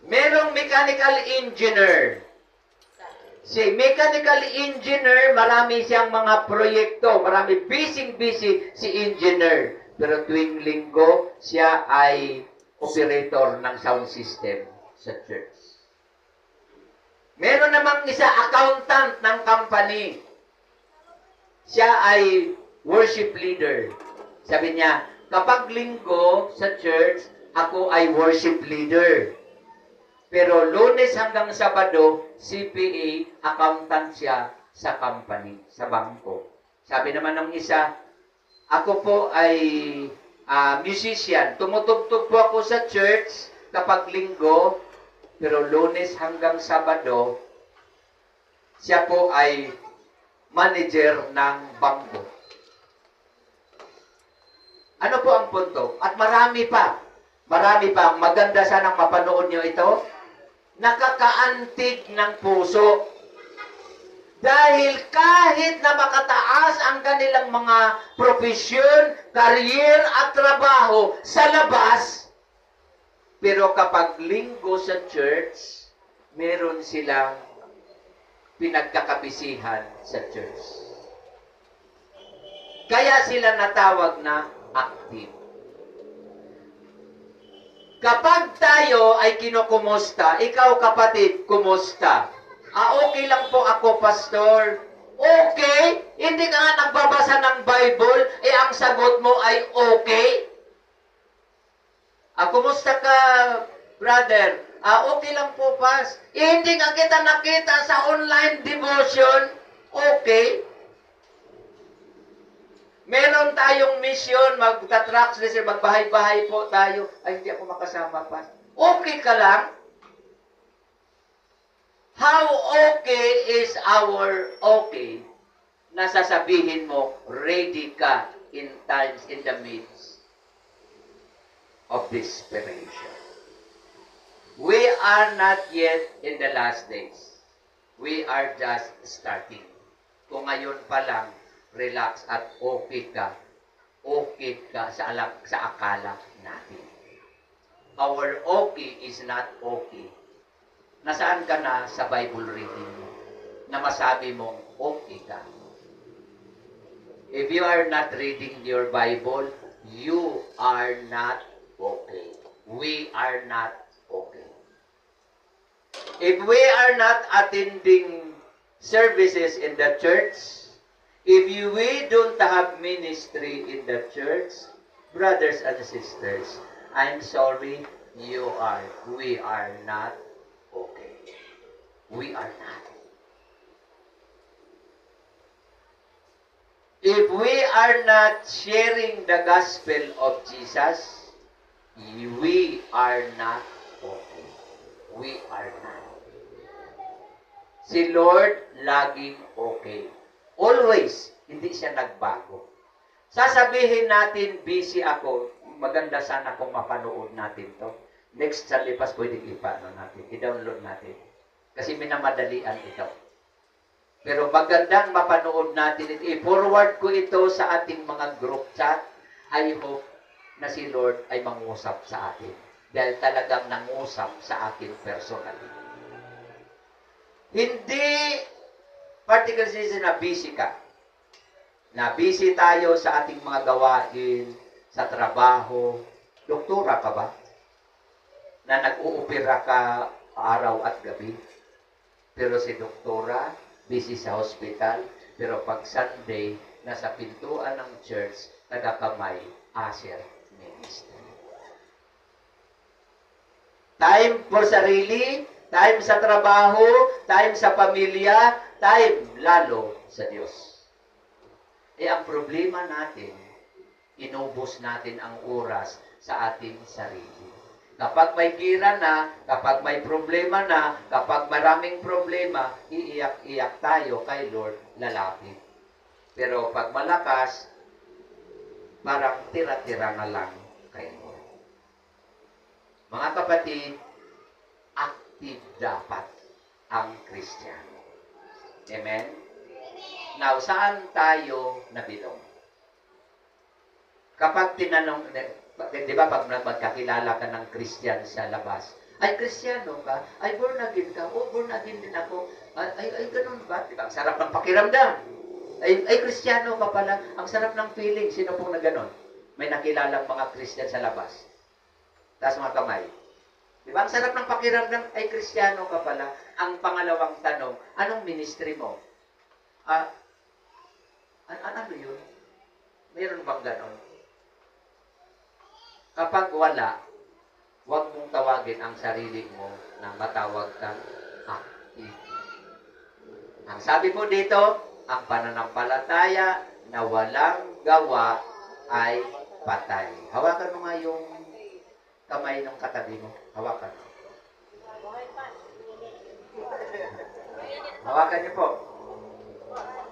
Merong mechanical engineer. Si mechanical engineer, marami siyang mga proyekto, marami busy si engineer. Pero tuwing linggo, siya ay operator ng sound system sa church. Meron namang isa, accountant ng company. Siya ay worship leader. Sabi niya, kapag linggo sa church, ako ay worship leader. Pero Lunes hanggang Sabado, CPA, accountant siya sa company, sa bangko. Sabi naman ng isa, ako po ay musician. Tumutugtog po ako sa church kapag linggo, pero Lunes hanggang Sabado, siya po ay manager ng bangko. Ano po ang punto? At marami pa. Marami pa. Maganda sanang mapanood nyo ito. Nakakaantig ng puso. Dahil kahit na makataas ang kanilang mga profesyon, career at trabaho sa labas, pero kapag linggo sa church, meron silang pinagkakabisihan sa church. Kaya sila natawag na active. Kapag tayo ay kinukumusta, ikaw kapatid, kumusta? Okay lang po ako, pastor. Okay? Hindi ka nga nagbabasa ng Bible, ang sagot mo ay okay? Kumusta ka, brother? Okay lang po, pas. Hindi nga kita nakita sa online devotion. Okay? Meron tayong mission, magta-translate, magbahay-bahay po tayo. Ay, hindi ako makasama, pas. Okay ka lang? How okay is our okay? Nasasabihin mo, ready ka in times in the midst of desperation. We are not yet in the last days. We are just starting. Kung ngayon pa lang, relax at okay ka sa akala natin. Our okay is not okay. Nasaan ka na sa Bible reading mo? Na masabi mong okay ka. If you are not reading your Bible, you are not okay. We are not okay. If we are not attending services in the church, if we don't have ministry in the church, brothers and sisters, I'm sorry, we are not okay. We are not. If we are not sharing the gospel of Jesus, we are not okay. We are not. Si Lord, laging okay. Always, hindi siya nagbago. Sasabihin natin, busy ako. Maganda sana kung mapanood natin to. Next Sunday pas pwedeng natin. I-download natin. Kasi minamadalian ito. Pero magandang mapanood natin ito. I-forward ko ito sa ating mga group chat. I hope na si Lord ay mangusap sa atin. Dahil talagang nangusap sa akin personally. Hindi particularly na busy ka. Na busy tayo sa ating mga gawain, sa trabaho. Doktora ka ba? Na nag-uupira ka araw at gabi. Pero si doktora, busy sa hospital. Pero pag Sunday, nasa pintuan ng church, nagakamay, usher ministry. Time for sarili, time sa trabaho, time sa pamilya, time lalo sa Diyos. Ang problema natin, inubos natin ang oras sa ating sarili. Kapag may gira na, kapag may problema na, kapag maraming problema, iiyak-iyak tayo kay Lord, lalapit. Pero pag malakas, parang tira-tira na lang kay Lord. Mga kapatid, active dapat ang Kristiyano. Amen? Now, saan tayo nabilong? Kapag tinanong, di ba pag magkakilala ka ng Christian sa labas, ay Kristiyano ka? Ay born again ka? O born again din ako? Ay ganun ba? Di ba? Ang sarap ng pakiramdam. Ay Kristiyano ka pala. Ang sarap ng feeling. Sino pong na ganun? May nakilalang mga Christian sa labas. Taas mga kamay. Di ba? Ang sarap ng pakiramdam, ay Kristiyano ka pala. Ang pangalawang tanong, anong ministry mo? Ano yun? Meron bang ganon? Kapag wala, huwag mong tawagin ang sarili mo na matawag kang active. Ang sabi po dito, ang pananampalataya na walang gawa ay patay. Hawakan mo nga yung kamay ng katabi mo. Hawakan mo. Hawakan niyo po.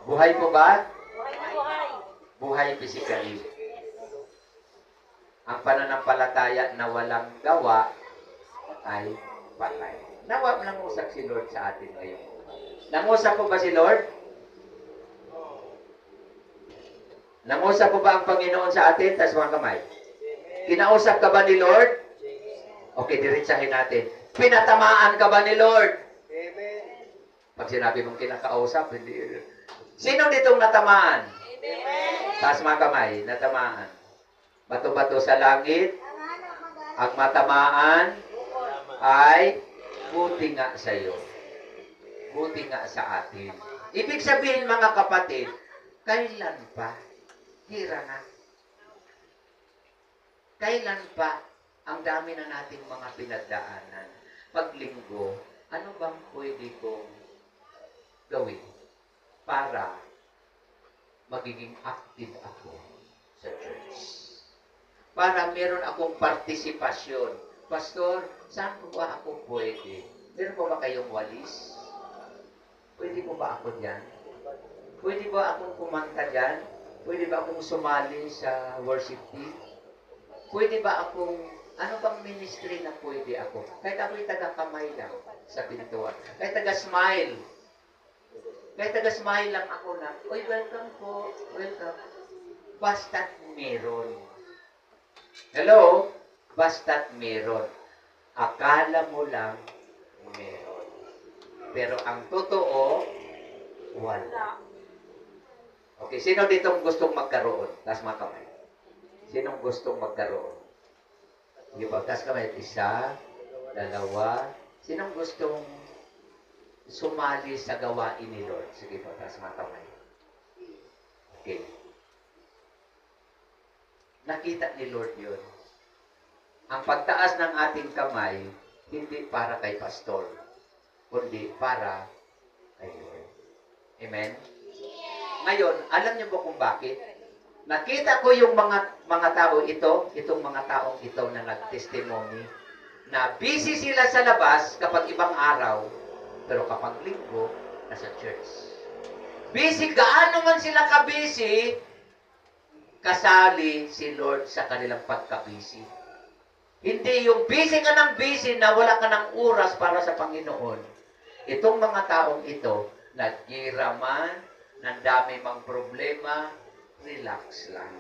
Buhay po ba? Buhay na buhay. Buhay physically. Ang pananampalataya na walang gawa ay patay. Nawa nangusap si Lord sa atin ngayon. Nangusap po ba si Lord? Nangusap po ba ang Panginoon sa atin? Tas mga kamay. Kinausap ka ba ni Lord? Okay, diretsahin natin. Pinatamaan ka ba ni Lord? Amen. Pag sinabi mong kinakausap, hindi. Sino ditong natamaan? Amen. Tas mga kamay, natamaan. Bato-bato sa langit, ang matamaan ay buti nga sa iyo. Buti nga sa atin. Ibig sabihin mga kapatid, kailan pa? Hira na. Kailan pa ang dami na nating mga pinagdaanan? Paglinggo, ano bang pwede kong gawin para magiging active ako sa church? Para meron akong partisipasyon. Pastor, saan po ba ako pwede? Meron po ba kayong walis? Pwede po ba ako dyan? Pwede ba akong kumanta dyan? Pwede ba akong sumali sa worship team? Pwede ba akong, ano bang ministry na pwede ako? Kahit ako'y taga-kamay lang sa pintuan. Kahit taga-smile. Kahit taga-smile lang ako na, oy, welcome po, welcome. Basta't meron. Hello? Basta't meron. Akala mo lang meron. Pero ang totoo, wala. Okay, sino ditong gustong magkaroon? Taas mga kamay. Sinong gustong magkaroon? Sige ba? Taas kamay. Isa, dalawa. Sinong gustong sumali sa gawain ni Lord? Sige po, taas mga kamay. Okay. Nakita ni Lord yun. Ang pagtaas ng ating kamay, hindi para kay pastor, kundi para kay Lord. Amen? Ngayon, alam niyo ba kung bakit? Nakita ko yung mga tao ito, itong mga taong ito na nag-testimony, na busy sila sa labas kapag ibang araw, pero kapag linggo, nasa church. Busy, gaano man sila ka-busy, kasali si Lord sa kanilang pagka-busy. Hindi yung busy ka ng busy na wala ka ng oras para sa Panginoon. Itong mga taong ito, naghiraman, ng dami mang problema, relax lang.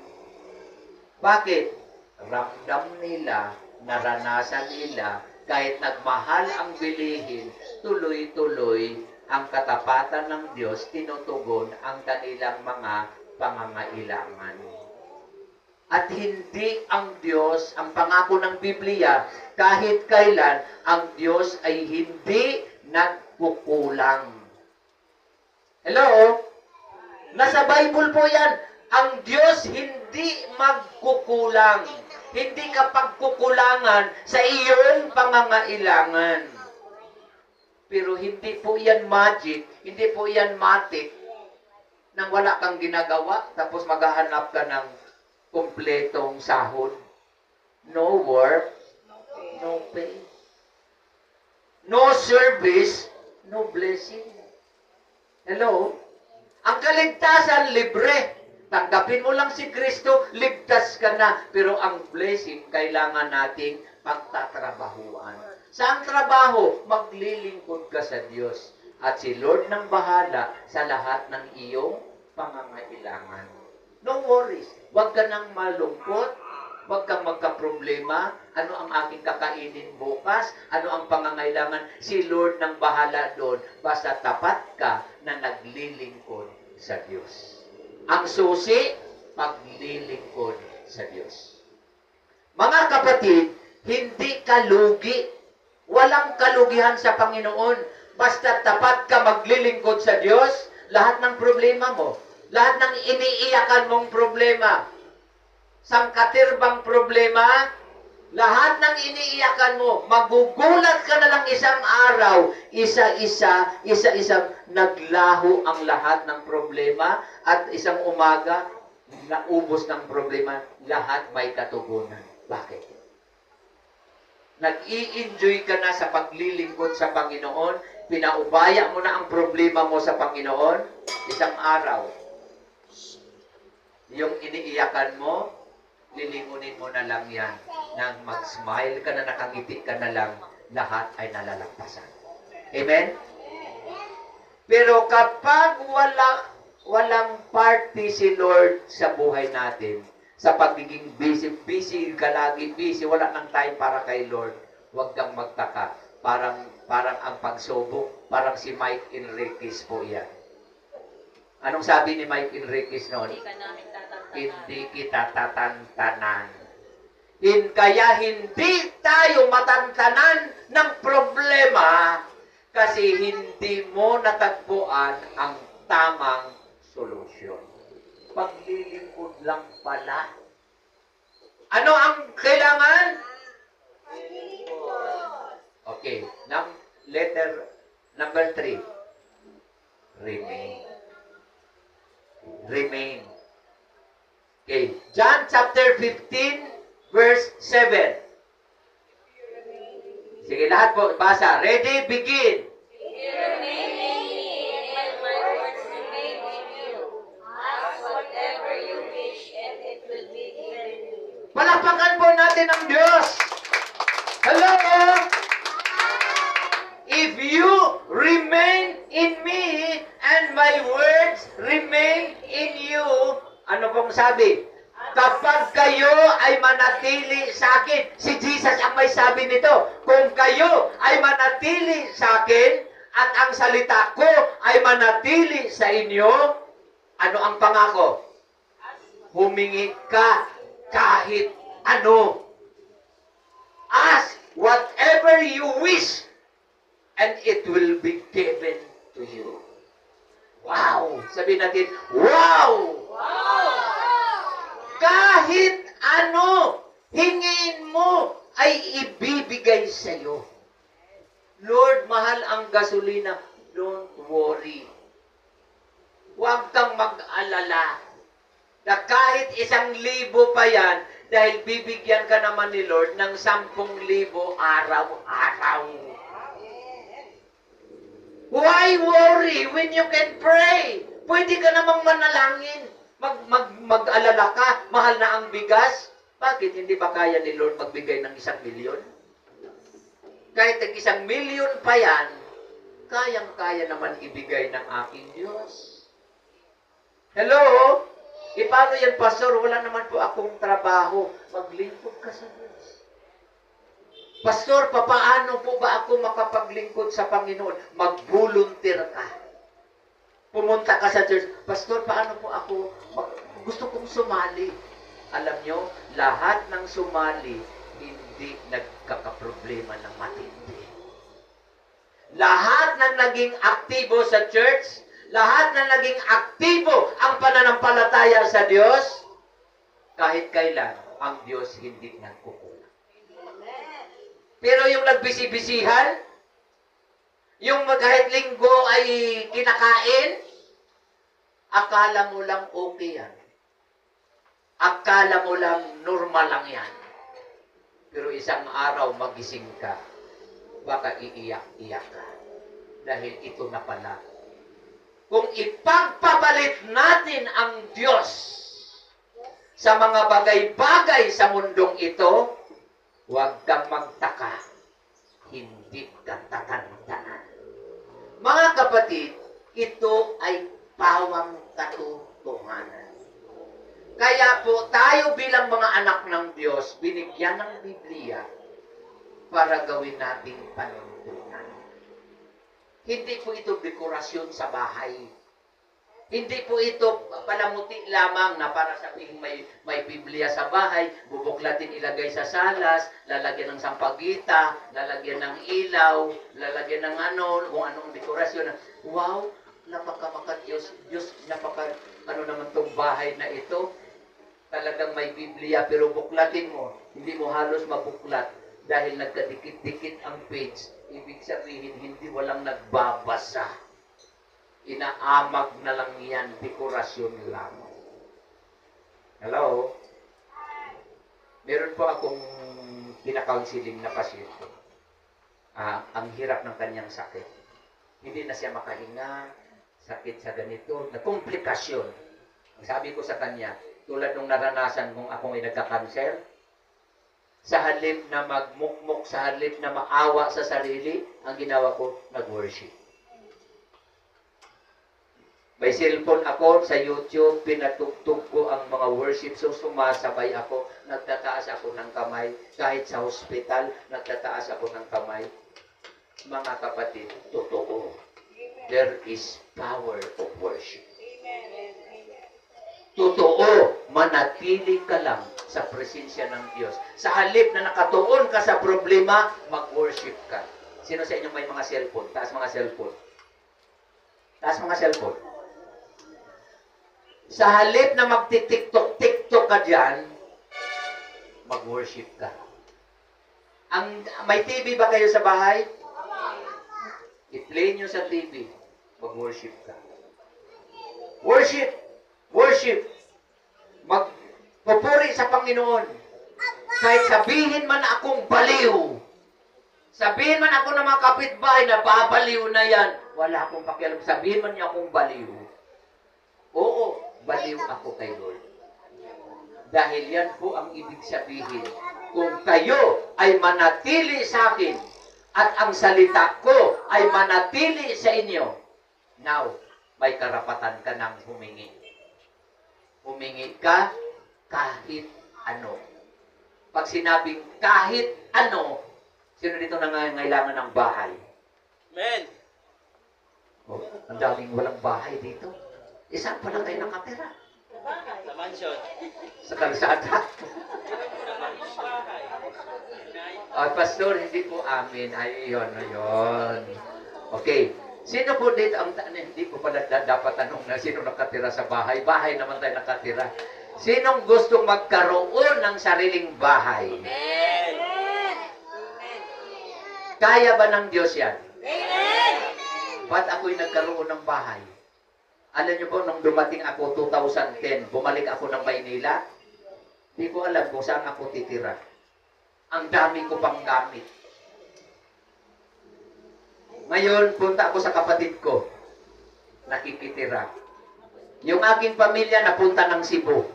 Bakit? Ramdam nila, naranasan nila, kahit nagmahal ang bilihin, tuloy-tuloy ang katapatan ng Diyos, tinutugon ang kanilang mga pangangailangan. At hindi ang Diyos, ang pangako ng Biblia, kahit kailan, ang Diyos ay hindi nagkukulang. Hello? Nasa Bible po yan. Ang Diyos hindi magkukulang. Hindi ka pagkukulangan sa iyong pangangailangan. Pero hindi po yan magic, hindi po yan matik, nang wala kang ginagawa, tapos maghahanap ka ng kumpletong sahod. No work, no pay. No service, no blessing. Hello? Ang kaligtasan, libre. Tanggapin mo lang si Kristo, ligtas ka na. Pero ang blessing, kailangan nating pagtatrabahuan. Sa ang trabaho, maglilingkod ka sa Diyos. At si Lord nang bahala sa lahat ng iyong pangangailangan. No worries. Huwag ka nang malungkot. Huwag kang magka-problema. Ano ang aking kakainin bukas? Ano ang pangangailangan? Si Lord nang bahala doon. Basta tapat ka na naglilingkod sa Diyos. Ang susi, paglilingkod sa Diyos. Mga kapatid, hindi ka lugi Walang kalugihan sa Panginoon. Basta tapat ka maglilingkod sa Diyos, lahat ng problema mo, lahat ng iniiyakan mong problema, sangkatirbang problema, lahat ng iniiyakan mo, magugulat ka na lang isang araw, isa-isang naglaho ang lahat ng problema at isang umaga, naubos ng problema, lahat may katugunan. Bakit? Nag-i-enjoy ka na sa paglilingkod sa Panginoon, pinaubaya mo na ang problema mo sa Panginoon, isang araw, yung iniiyakan mo, lilingunin mo na lang yan. Nang mag-smile ka na, nakangiti ka na lang, lahat ay nalalagpasan. Amen? Pero kapag walang party si Lord sa buhay natin, sa pagiging busy ka lagi, wala nang time para kay Lord, huwag kang magtaka. Parang ang pagsubok, parang si Mike Enriquez po yan. Anong sabi ni Mike Enriquez noon? Hindi ka namin tatantanan. Hindi kita tatantanan. Kaya hindi tayo matantanan ng problema kasi hindi mo natagpuan ang tamang solusyon. Paglilingkod lang pala. Ano ang kailangan? Okay. Letter number 3. Remain. Remain. Okay. John chapter 15, verse 7. Sige, lahat po, basa. Ready, begin. Remain in me, and my words remain in you. Ask whatever you wish, and it will be given you. Palakpakan po natin ang Diyos. Hello? If you remain in me, and my words remain in you, ano pong sabi? Kapag kayo ay manatili sa akin, si Jesus ang may sabi nito, kung kayo ay manatili sa akin, at ang salita ko ay manatili sa inyo, ano ang pangako? Humingi ka kahit ano. Ask whatever you wish, and it will be given to you. Wow! Sabihin natin, wow! Kahit ano, hingin mo ay ibibigay sa iyo. Lord, mahal ang gasolina. Don't worry. Huwag kang mag-alala na kahit 1,000 pa yan, dahil bibigyan ka naman ni Lord ng 10,000 araw-araw. Why worry when you can pray? Pwede ka namang manalangin. Mag-alala ka, mahal na ang bigas. Bakit hindi ba kaya ni Lord magbigay ng 1,000,000? Kahit ang 1,000,000 pa yan, kayang-kaya naman ibigay ng aking Diyos. Hello? Paano yan, Pastor? Wala naman po akong trabaho. Maglingkod ka sa Diyos. Pastor, paano po ba ako makapaglingkod sa Panginoon? Mag-volunteer ka. Pumunta ka sa church. Pastor, paano po ako? Gusto kong sumali. Alam nyo, lahat ng sumali, hindi nagkakaproblema ng matindi. Lahat ng naging aktibo sa church, lahat ng naging aktibo ang pananampalataya sa Diyos, kahit kailan, ang Diyos hindi nagkukulang. Pero yung nagbisi-bisihan, yung kahit linggo ay kinakain, akala mo lang okay yan. Akala mo lang normal lang yan. Pero isang araw magising ka, baka iiyak-iyak ka. Dahil ito na pala. Kung ipagpapalit natin ang Diyos sa mga bagay-bagay sa mundong ito, huwag kang magtaka. Hindi ka tatantanan. Mga kapatid, ito ay pawang katotohanan. Kaya po tayo bilang mga anak ng Diyos, binigyan ng Biblia para gawin nating panuntunan. Hindi po ito dekorasyon sa bahay. Hindi po ito palamuti lamang na para sabihin may Biblia sa bahay, bubuklatin ilagay sa salas, lalagyan ng sampagita, lalagyan ng ilaw, lalagyan ng kung anong dekorasyon. Wow, napaka-Diyos, napaka, naman tong bahay na ito. Talagang may Biblia, pero buklatin mo, hindi mo halos mabuklat dahil nagkadikit-dikit ang page. Ibig sabihin, hindi walang nagbabasa. Inaamag na lang yan, dekorasyon lang. Hello? Meron po akong pina-counseling na pasyente. Ang hirap ng kanyang sakit. Hindi na siya makahinga, sakit sa ganito, na komplikasyon. Ang sabi ko sa kanya, tulad nung naranasan kong ako ay nagka-cancer, sa halip na magmukmok, sa halip na maawa sa sarili, ang ginawa ko, nag-worship. May cellphone ako sa YouTube, pinatugtog ko ang mga worship, so sumasabay ako, nagtataas ako ng kamay, kahit sa hospital, nagtataas ako ng kamay. Mga kapatid, totoo. There is power of worship. Totoo, manatili ka lang sa presensya ng Diyos. Sa halip na nakatuon ka sa problema, mag-worship ka. Sino sa inyo may mga cellphone? Taas mga cellphone. Taas mga cellphone. Sa halip na magti-tiktok ka dyan, mag-worship ka. May TV ba kayo sa bahay? I-play nyo sa TV. Mag-worship ka. Worship! Worship! Magpupuri sa Panginoon. Kahit sabihin man akong baliw, sabihin man ako ng mga kapitbahay na babaliw na yan, wala akong pakialam. Sabihin man niya akong baliw. Oo, baliw ako kay Lord. Dahil yan po ang ibig sabihin. Kung kayo ay manatili sa akin at ang salita ko ay manatili sa inyo, now, may karapatan ka ng humingi. Humingi ka kahit ano. Pag sinabing kahit ano, sino dito nangangailangan ng bahay? Amen. Oh, ang daming walang bahay dito. Isang pa lang kayo nakatira. Sa mansion. Sa kalsada. Pastor, hindi po amin. Ay, yun. Okay. Sino po dito ang hindi ko pala dapat tanong na sino nakatira sa bahay? Bahay naman tayo nakatira. Sinong gustong magkaroon ng sariling bahay? Amen. Kaya ba ng Diyos yan? Amen. Ba't ako'y nagkaroon ng bahay? Alam niyo po, nung dumating ako 2010, bumalik ako ng Maynila, hindi ko alam kung saan ako titira. Ang dami ko pang gamit. Ngayon, punta ako sa kapatid ko. Nakikitira. Yung aking pamilya napunta ng Cebu.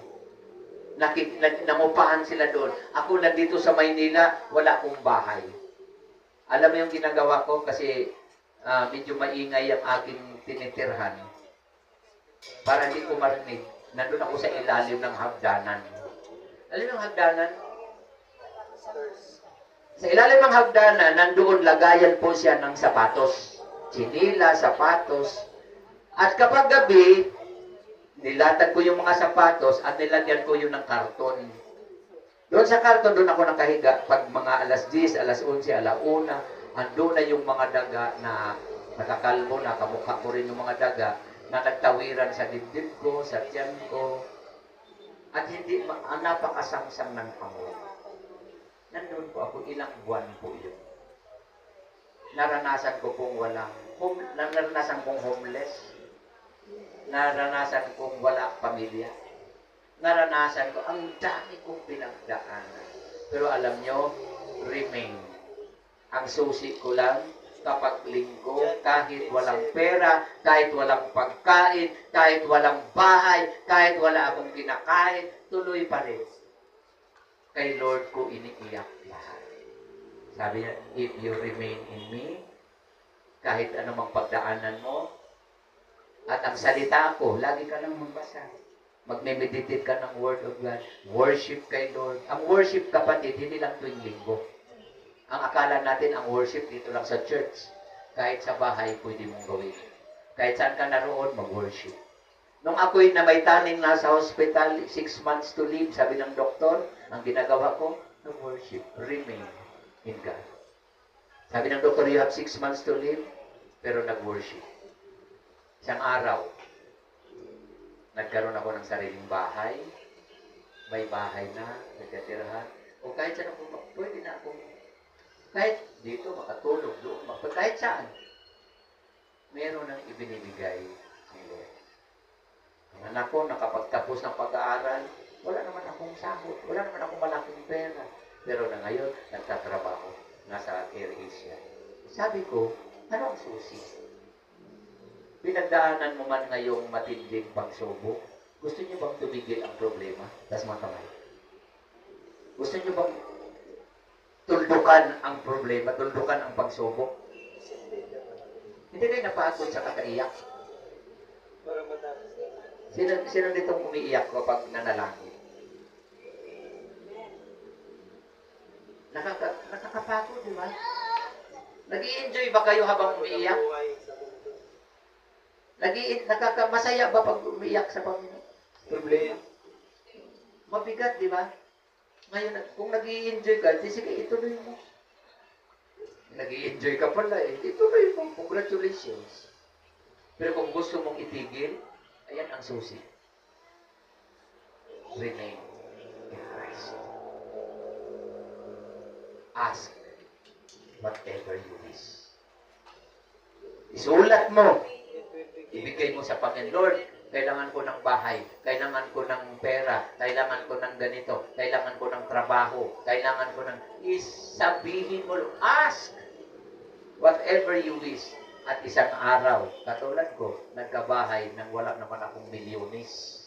Nangupahan sila doon. Ako nandito sa Maynila, wala akong bahay. Alam mo yung ginagawa ko kasi medyo maingay ang aking tinitirhan. Para hindi ko marinig. Nandun ako sa ilalim ng hagdanan. Alam mo yung hagdanan? Sa ilalim ng hagdanan, nandoon lagayan po siya ng sapatos. Chinila, sapatos. At kapag gabi, nilatag ko yung mga sapatos at nilagyan ko yun ng karton. Doon sa karton, doon ako nakahiga. Pag mga alas 10, alas 11, alauna, andun na yung mga daga na nakakalmo, nakamukha ko rin yung mga daga na nagtawiran sa dibdib ko, sa tiyan ko. At hindi, napakasangsang ng amoy. Nandun po ako, ilang buwan po yun. Naranasan ko pong naranasan kong homeless. Naranasan kong wala pamilya. Naranasan ko, ang dami kong pinagdaanan. Pero alam nyo, remain. Ang susi ko lang, kapag linggo, kahit walang pera, kahit walang pagkain, kahit walang bahay, kahit wala akong kinakain, tuloy pa rin. Kay Lord ko iniiyak lahat. Sabi niya, if you remain in me, kahit anumang pagdaanan mo, at ang salita ko, lagi ka lang magbasa. Magme-meditate ka ng Word of God. Worship kay Lord. Ang worship, kapatid, hindi lang tuwing linggo. Ang akala natin, ang worship dito lang sa church. Kahit sa bahay, pwede mong gawin. Kahit saan ka naroon, mag-worship. Nung ako'y na may taning nasa hospital, 6 months to live, sabi ng doktor, ang ginagawa ko, worship, remain in God. Sabi ng doktor, you have 6 months to live, pero nag-worship. Isang araw, nagkaroon ako ng sariling bahay, may bahay na, nagkatirahan, o kahit saan ako, pwede na akong, kahit dito, makatulog doon, kahit saan, meron nang ibinibigay ni Lord. Ang anak ko, nakapagtapos ng pag-aaral, wala naman akong sahod, wala naman akong malaking pera. Pero na ngayon, nagtatrabaho, nasa AirAsia. Sabi ko, ano ang susi? Pinagdaanan mo man ngayong matinding pagsubok, gusto niyo bang tumigil ang problema? Tas makamay. Gusto niyo bang tuldukan ang problema, tuldukan ang pagsubok? Hindi kayo napagod sa kakaiyak. Sino ditong umiiyak kapag nanalangin? Nakakapagod, di ba? Nag-i-enjoy ba kayo habang umiiyak? Masaya ba pag umiiyak sa Panginoon? Problema. Mabigat, di ba? Ngayon, kung nag-i-enjoy ka, sige, ituloy mo. Nag-i-enjoy ka pala eh. Ituloy mo. Congratulations. Pero kung gusto mong itigil, ayan ang susi. Remain in Christ. Ask whatever you wish. Isulat mo. Ibigay mo sa Panginoon, Lord, kailangan ko ng bahay, kailangan ko ng pera, kailangan ko ng ganito, kailangan ko ng trabaho, kailangan ko ng... Isabihin mo, ask whatever you wish. At isang araw, katulad ko, nagkabahay nang wala naman akong milyones.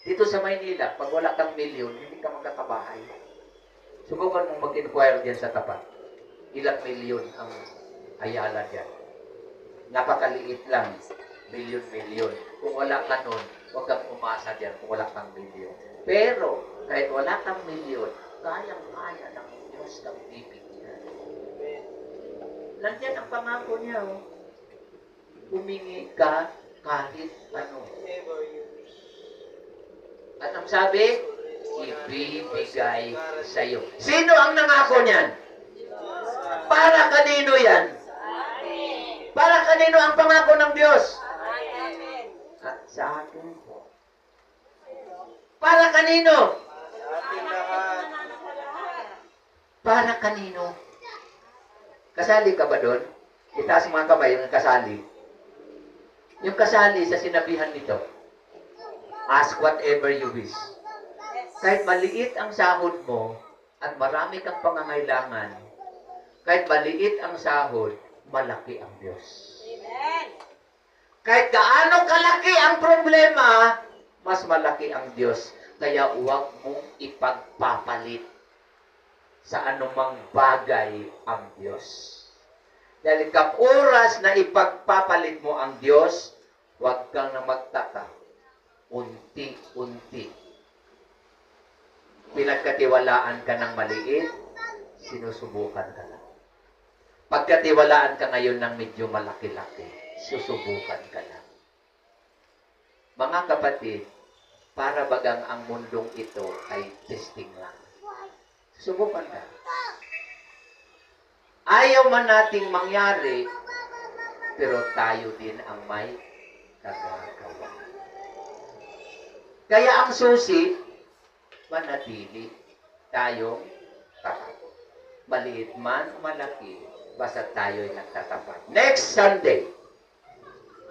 Dito sa Maynila, pag wala kang milyon, hindi ka magkakabahay. Subukan mong mag-inquire diyan sa tapat. Ilang milyon ang ayala diyan. Napakaliit lang. Milyon-milyon. Kung wala ka nun, huwag kang umasa diyan kung wala kang milyon. Pero, kahit wala kang milyon, kayang-kaya ng Diyos ng bibigyan. Nandiyan ang pangako niya, oh. Humingi ka kahit ano. At ang sabi, ibibigay sa iyo. Sino ang nangako niyan? Para kanino yan? Para kanino ang pangako ng Diyos? At sa akin po. Para kanino? Para kanino? Kasali ka ba doon? Itaas mga kamay yung kasali. Yung kasali sa sinabihan nito, ask whatever you wish. Kahit maliit ang sahod mo at marami kang pangangailangan, kahit maliit ang sahod, malaki ang Diyos. Amen. Kahit gaano kalaki ang problema, mas malaki ang Diyos. Kaya huwag mong ipagpapalit sa anumang bagay ang Diyos. Dahil oras na ipagpapalit mo ang Diyos, huwag kang na magtaka. Unti-unti. Pinagkatiwalaan ka ng maliit, sinusubukan ka lang. Pagkatiwalaan ka ngayon ng medyo malaki-laki, susubukan ka lang. Mga kapatid, para bagang ang mundong ito ay testing lang. Subukan ka. Ayaw man nating mangyari, pero tayo din ang may kagagawa. Kaya ang susi, manatili tayong tapat. Maliit man o malaki, basta tayo'y nagtatapat. Next Sunday,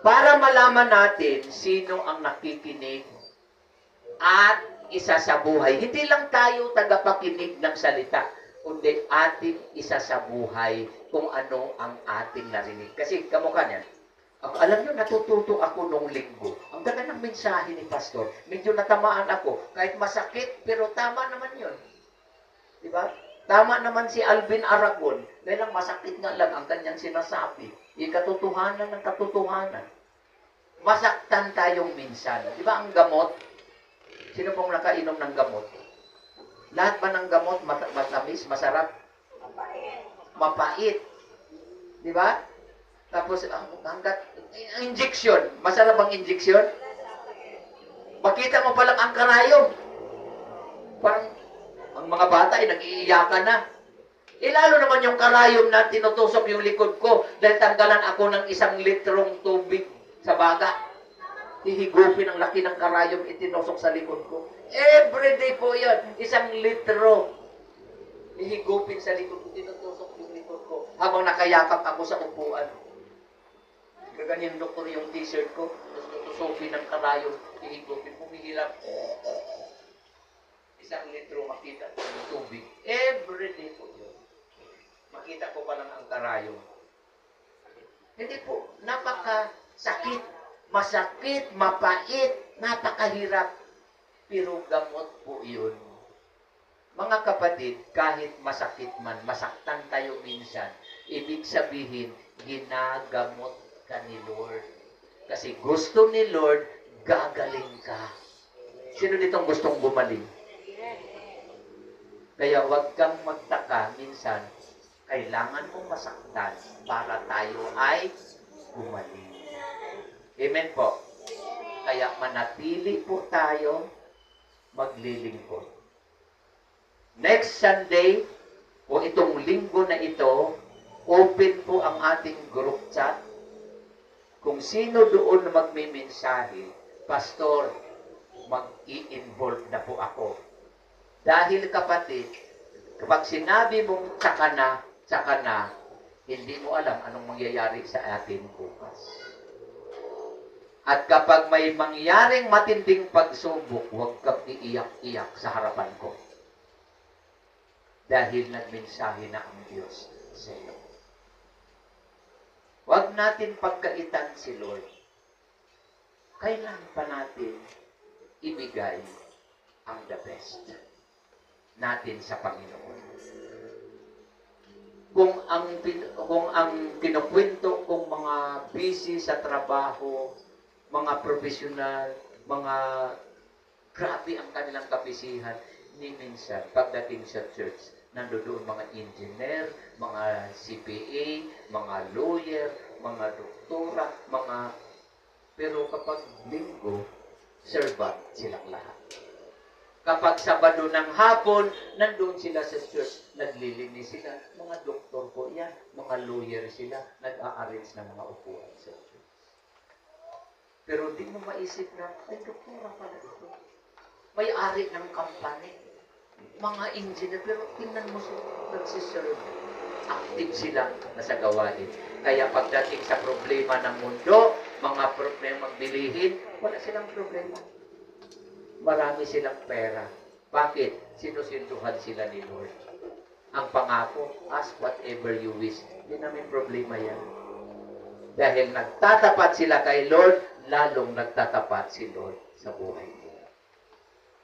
para malaman natin sino ang nakikinig at isa sa buhay. Hindi lang tayo tagapakinig ng salita, kundi ating isa sa buhay kung ano ang ating narinig. Kasi kamukha niyan, alam nyo, natututo ako nung linggo. Ang ganda ng mensahe ni Pastor. Medyo natamaan ako. Kahit masakit, pero tama naman yun. Diba? Tama naman si Alvin Aragon. Dahil lang masakit nga lang ang kanyang sinasabi. Yung katotohanan ng katotohanan. Masaktan tayong minsan. Diba ang gamot? Sino pong nakainom ng gamot? Lahat ba ng gamot matamis, masarap? Mapait. Di ba? Tapos, hanggat, injection. Masarap ang injection? Makita mo palang ang karayom. Parang ang mga bata ay nag-iiyakan na. Lalo naman yung karayom na tinutusok yung likod ko dahil tanggalan ako ng 1 litrong tubig sa baga. Hihigupin ang laki ng karayom itinusok sa likod ko. Everyday po yan, 1 litro. Hihigupin sa likod ko, tinutusok yung likod ko. Habang nakayakap ako sa upuan. Gaganyan doktor yung t-shirt ko, tapos tutusokin ng karayom, hihigupin, pumihilap. 1 litro makita ko ng tubig. Everyday po yun. Makita ko pa lang ang karayom. Hindi po, napakasakit, masakit, mapait, napakahirap. Pero gamot po yun. Mga kapatid, kahit masakit man, masaktan tayo minsan, ibig sabihin, ginagamot ka ni Lord. Kasi gusto ni Lord, gagaling ka. Sino ditong gustong gumaling? Kaya huwag kang magtaka minsan, kailangan mong masaktan para tayo ay gumaling. Amen po. Kaya manatili po tayo maglilingkod. Next Sunday, o itong linggo na ito, open po ang ating group chat. Kung sino doon magmimensahe, Pastor, mag-i-involve na po ako. Dahil kapatid, kapag sinabi mong tsaka na, hindi mo alam anong mangyayari sa atin bukas. At kapag may mangyaring matinding pagsubok, huwag kang iiyak-iyak sa harapan ko. Dahil nagmensahe na ang Diyos sa iyo. Huwag natin pagkaitan si Lord. Kailangan pa natin ibigay ang the best natin sa Panginoon. Kung ang kinukwento kong mga busy sa trabaho, mga profesional, mga grabe ang kanilang kabisihan, ni minsan pagdating sa church, nandoon mga engineer, mga CPA, mga lawyer, mga doktora, pero kapag linggo, servant silang lahat. Kapag Sabado ng hapon, nandun sila sa church, naglilinis sila. Mga doktor po yan, mga lawyer sila, nag-a-arrange ng mga upuan sa church. Pero di mo maisip na, ay doktora pala ito. May-ari ng company, mga engineer, pero tingnan mo sila, nagsiserve. Active sila na sa gawain. Kaya pagdating sa problema ng mundo, mga problema bilihin, wala silang problema. Marami silang pera. Bakit? Sinusinduhan sila ni Lord. Ang pangako, ask whatever you wish. Hindi namin problema yan. Dahil nagtatapat sila kay Lord, lalong nagtatapat si Lord sa buhay mo.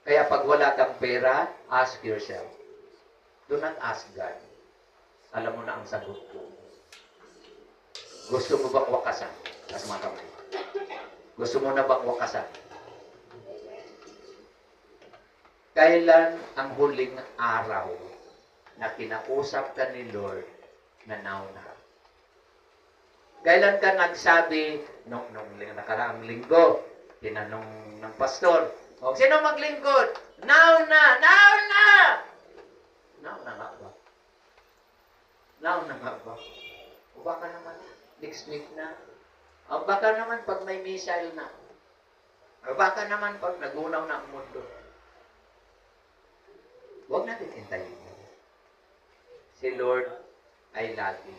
Kaya pag wala kang pera, ask yourself. Do not ask God. Alam mo na ang sagot ko. Gusto mo bang wakasan? Taas mga kamay. Gusto mo na bang wakasan? Kailan ang huling araw na kinausap ka ni Lord na now na? Kailan ka nagsabi, nung nakaraang linggo, tinanong ng pastor, sino maglingkod? Now na! Now na! Now na nga ba? Now na nga ba? O baka naman, next week na. O baka naman pag may missile na. O baka naman pag nagunaw na ang mundo. Huwag natin hintayin. Si Lord ay lagi.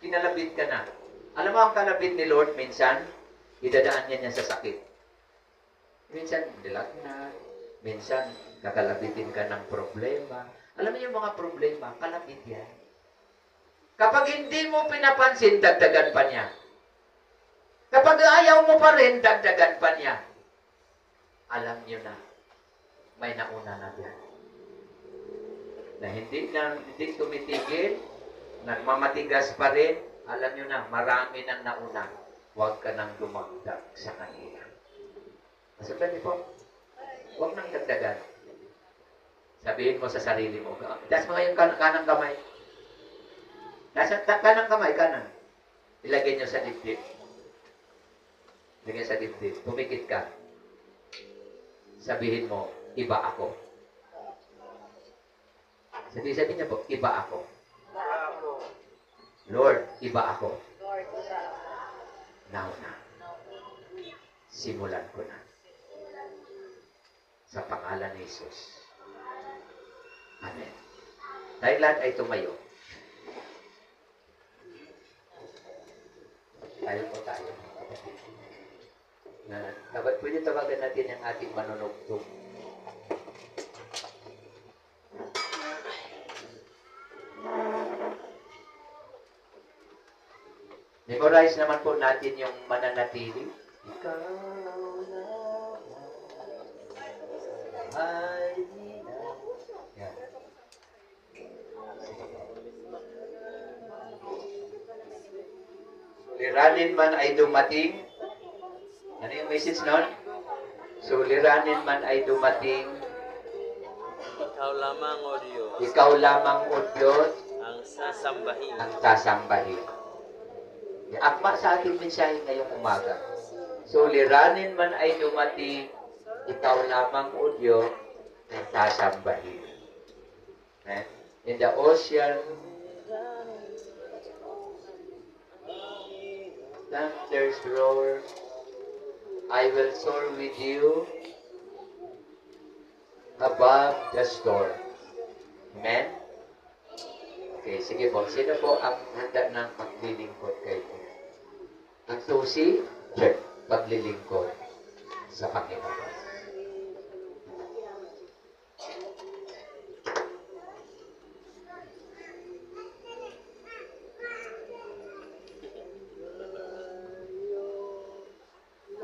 Kinalabit ka na. Alam mo ang kalabit ni Lord, minsan, idadaan niya sa sakit. Minsan, dilagnat. Minsan, kakalabitin ka ng problema. Alam mo yung mga problema, kalabit yan. Kapag hindi mo pinapansin, dagdagan pa niya. Kapag ayaw mo pa rin, dagdagan pa niya. Alam niyo na, may nauna na yan. Na hindi tumitigil, nagmamatigas pa rin, alam nyo na, marami nang nauna. Huwag ka nang dumagdag sa kanila. Masabi niyo po, huwag nang dagdagan. Sabihin mo sa sarili mo, taas mo yung kanang kamay. Kanang kamay, kanan. Ilagay nyo sa dibdib. Bigyan sa dibdib. Pumikit ka. Sabihin mo, iba ako. Sabihin niya po, iba ako. Lord, iba ako. Lord, iba ako. Now na. Simulan ko na. Sa pangalan ni Jesus. Amen. Tayo lahat ay tumayo. Tayo po tayo. Dapat pwede tawagan natin ang ating manunugtong. Memorize naman po natin yung mananatili. Ikaw na ay yan. Suliranin man ay dumating. Ano yung message nun? Suliranin man ay dumating. Ikaw lamang, O Diyos, Ikaw lamang, O Diyos, ang sasambahin. ang sasambahin. Akma sa ating mensahe ngayong umaga. Suliranin man ay dumating, ikaw lamang, O Diyos, ang sasambahin. In the ocean, thunders roar, I will soar with you above the storm. Amen? Okay, sige po. Sino po ang handa ng paglilingkod kay Lord? Ang susi, paglilingkod sa Panginoon.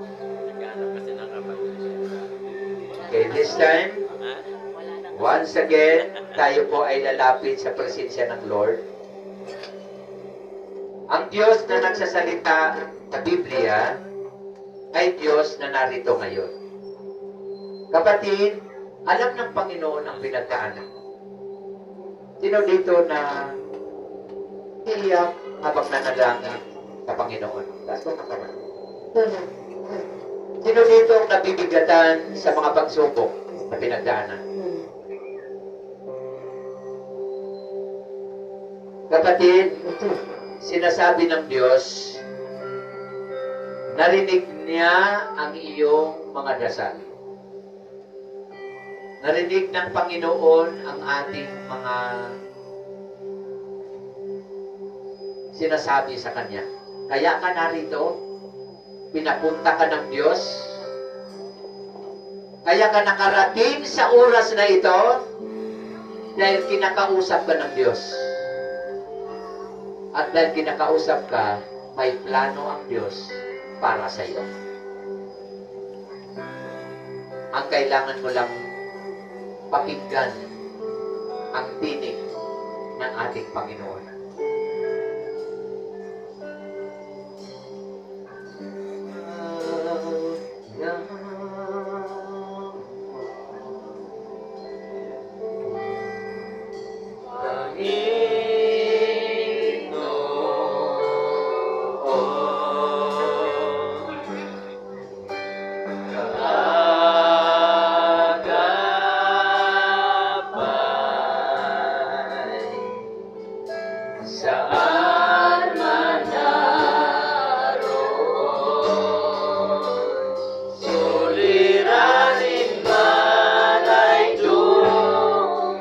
Naghanap kasi ng kapatid siya. Okay, this time, Ha? once again, tayo po ay lalapit sa presensya ng Lord. Ang Diyos na nagsasalita sa Biblia ay Diyos na narito ngayon. Kapatid, alam ng Panginoon ang pinagdaanan. Sino dito na iiyak habang nanalangin sa Panginoon? Taas ko kakamay. Sino dito ang nabibigatan sa mga pagsubok na pinagdaanan? Kapatid, sinasabi ng Diyos, narinig niya ang iyong mga dasal. Narinig ng Panginoon ang ating mga sinasabi sa Kanya. Kaya ka narito, pinapunta ka ng Diyos, kaya ka nakarating sa oras na ito, dahil kinakausap ka ng Diyos. At dahil kinakausap ka, may plano ang Diyos para sa iyo. Ang kailangan mo lang pakinggan ang tinig ng ating Panginoon. Saan man naroon, Suliranin man ay dumating,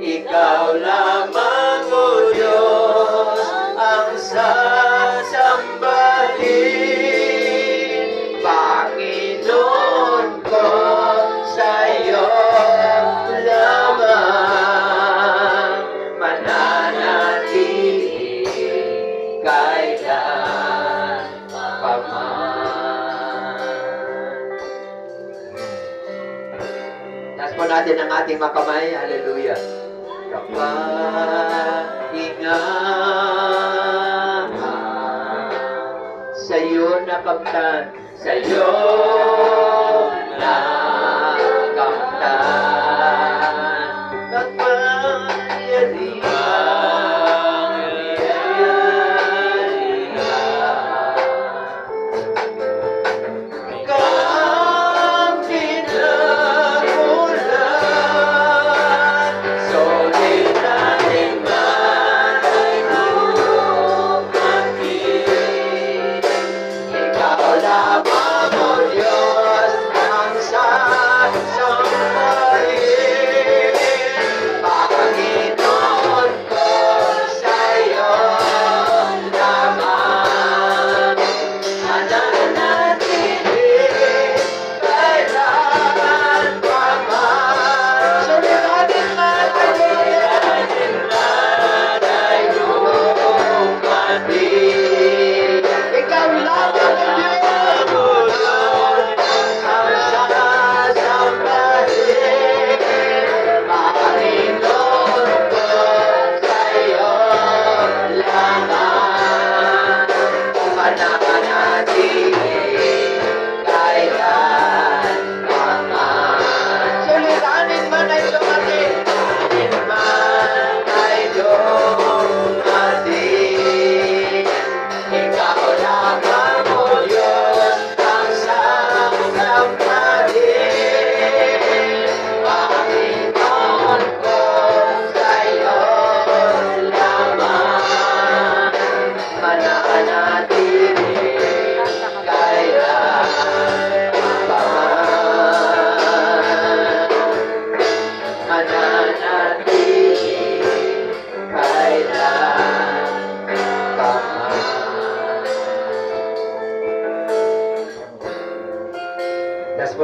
ikaw lamang, O Diyos, ang sasambahin. Panginoon ko, sa'yo lamang mananatili kailan pa man. Taas po natin ang ating mga kamay. Hallelujah. Kapahingahan sa'yo nakamtan, sa'yo nakamtan. Kapangyarihan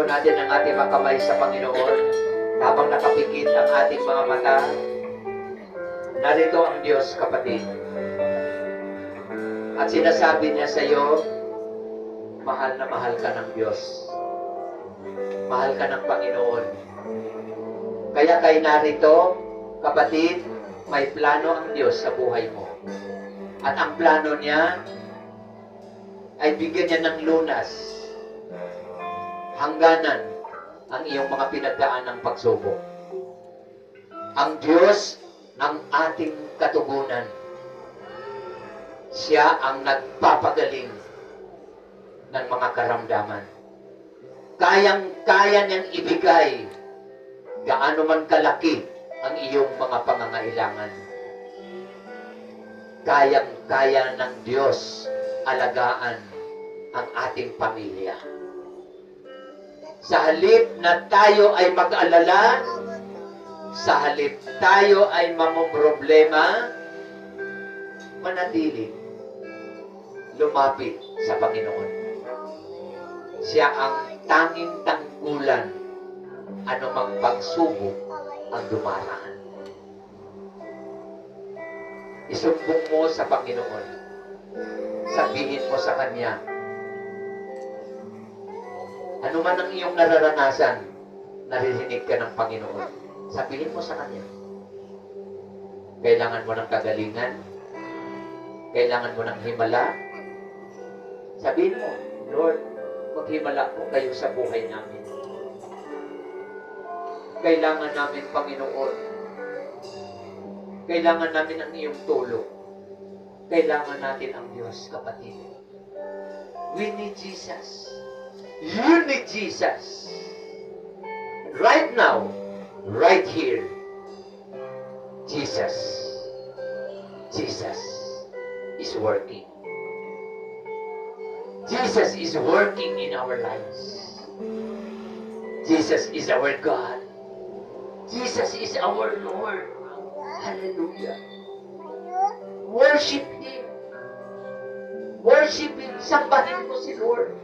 natin ang ating mga kamay sa Panginoon habang nakapikit ang ating mga mata. Narito ang Diyos, kapatid. At sinasabi niya sa iyo, mahal na mahal ka ng Diyos. Mahal ka ng Panginoon. Kaya kay narito, kapatid, may plano ang Diyos sa buhay mo. At ang plano niya ay bigyan niya ng lunas, hangganan ang iyong mga pinagdaan ng pagsubok. Ang Diyos ng ating katugunan, siya ang nagpapagaling ng mga karamdaman. Kayang-kaya niyang ibigay gaano man kalaki ang iyong mga pangangailangan. Kayang-kaya ng Diyos alagaan ang ating pamilya. Sa halip na tayo ay mag-alala, sa halip tayo ay mamumroblema, manatili, lumapit sa Panginoon. Siya ang tanging tanggulan anumang pagsubok ang dumaraan. Isumbong mo sa Panginoon. Sabihin mo sa Kanya, ano man ang iyong nararanasan, naririnig ka ng Panginoon. Sabihin mo sa Kanya. Kailangan mo ng kagalingan, kailangan mo ng himala. Sabihin mo, Lord, maghimala po kayo sa buhay namin. Kailangan namin, Panginoon. Kailangan namin ang iyong tulong. Kailangan natin ang Diyos, kapatid. We need Jesus. You need Jesus. Right now, right here, Jesus. Jesus is working. Jesus is working in our lives. Jesus is our God. Jesus is our Lord. Hallelujah. Worship Him. Worship Him. Sambahin mo si Lord.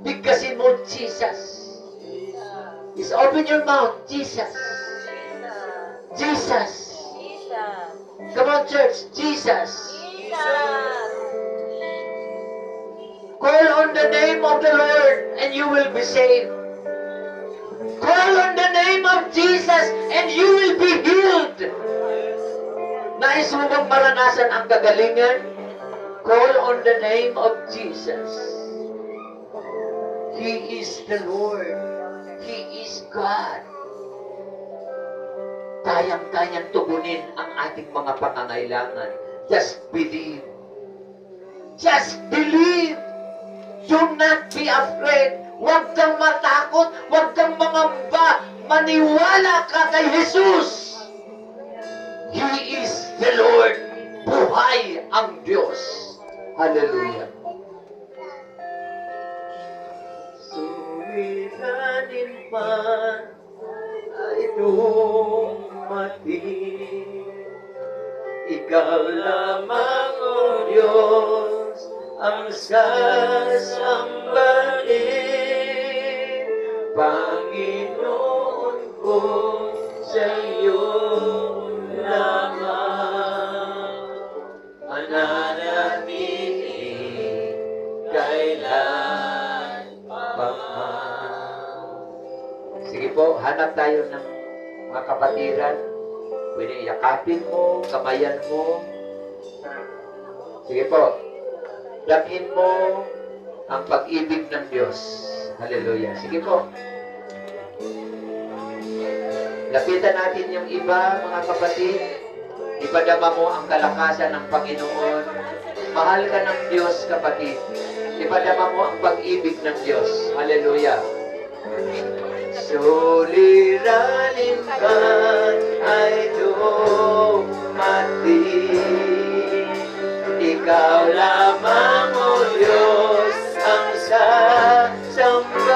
Bigkasin mo Jesus. Just open your mouth. Jesus. Jesus. Come on, church. Jesus. Call on the name of the Lord and you will be saved. Call on the name of Jesus and you will be healed. Nais mo bang maranasan ang kagalingan? Call on the name of Jesus. He is the Lord. He is God. Kayang-kayang tugunin ang ating mga pangangailangan. Just believe. Just believe. Do not be afraid. Huwag kang matakot. Huwag kang mangamba. Maniwala ka kay Jesus. He is the Lord. Buhay ang Diyos. Hallelujah. Suliranin man ay dumating. Ikaw lamang, O Diyos, ang sasambahin. Panginoon ko sa iyo lamang mananatili kailan pa man. Sige po, hanap tayo ng mga kapatiran. Pwede yakapin mo, kamayan mo. Sige po, damhin mo ang pag-ibig ng Diyos. Hallelujah. Sige po. Lapitan natin yung iba, mga kapatid. Ipadama mo ang kalakasan ng Panginoon. Mahal ka ng Diyos, kapatid. Ipadama mo ang pag-ibig ng Diyos. Hallelujah. Suliranin ka ay dumating. Ikaw lamang, O Diyos, ang sasambahin.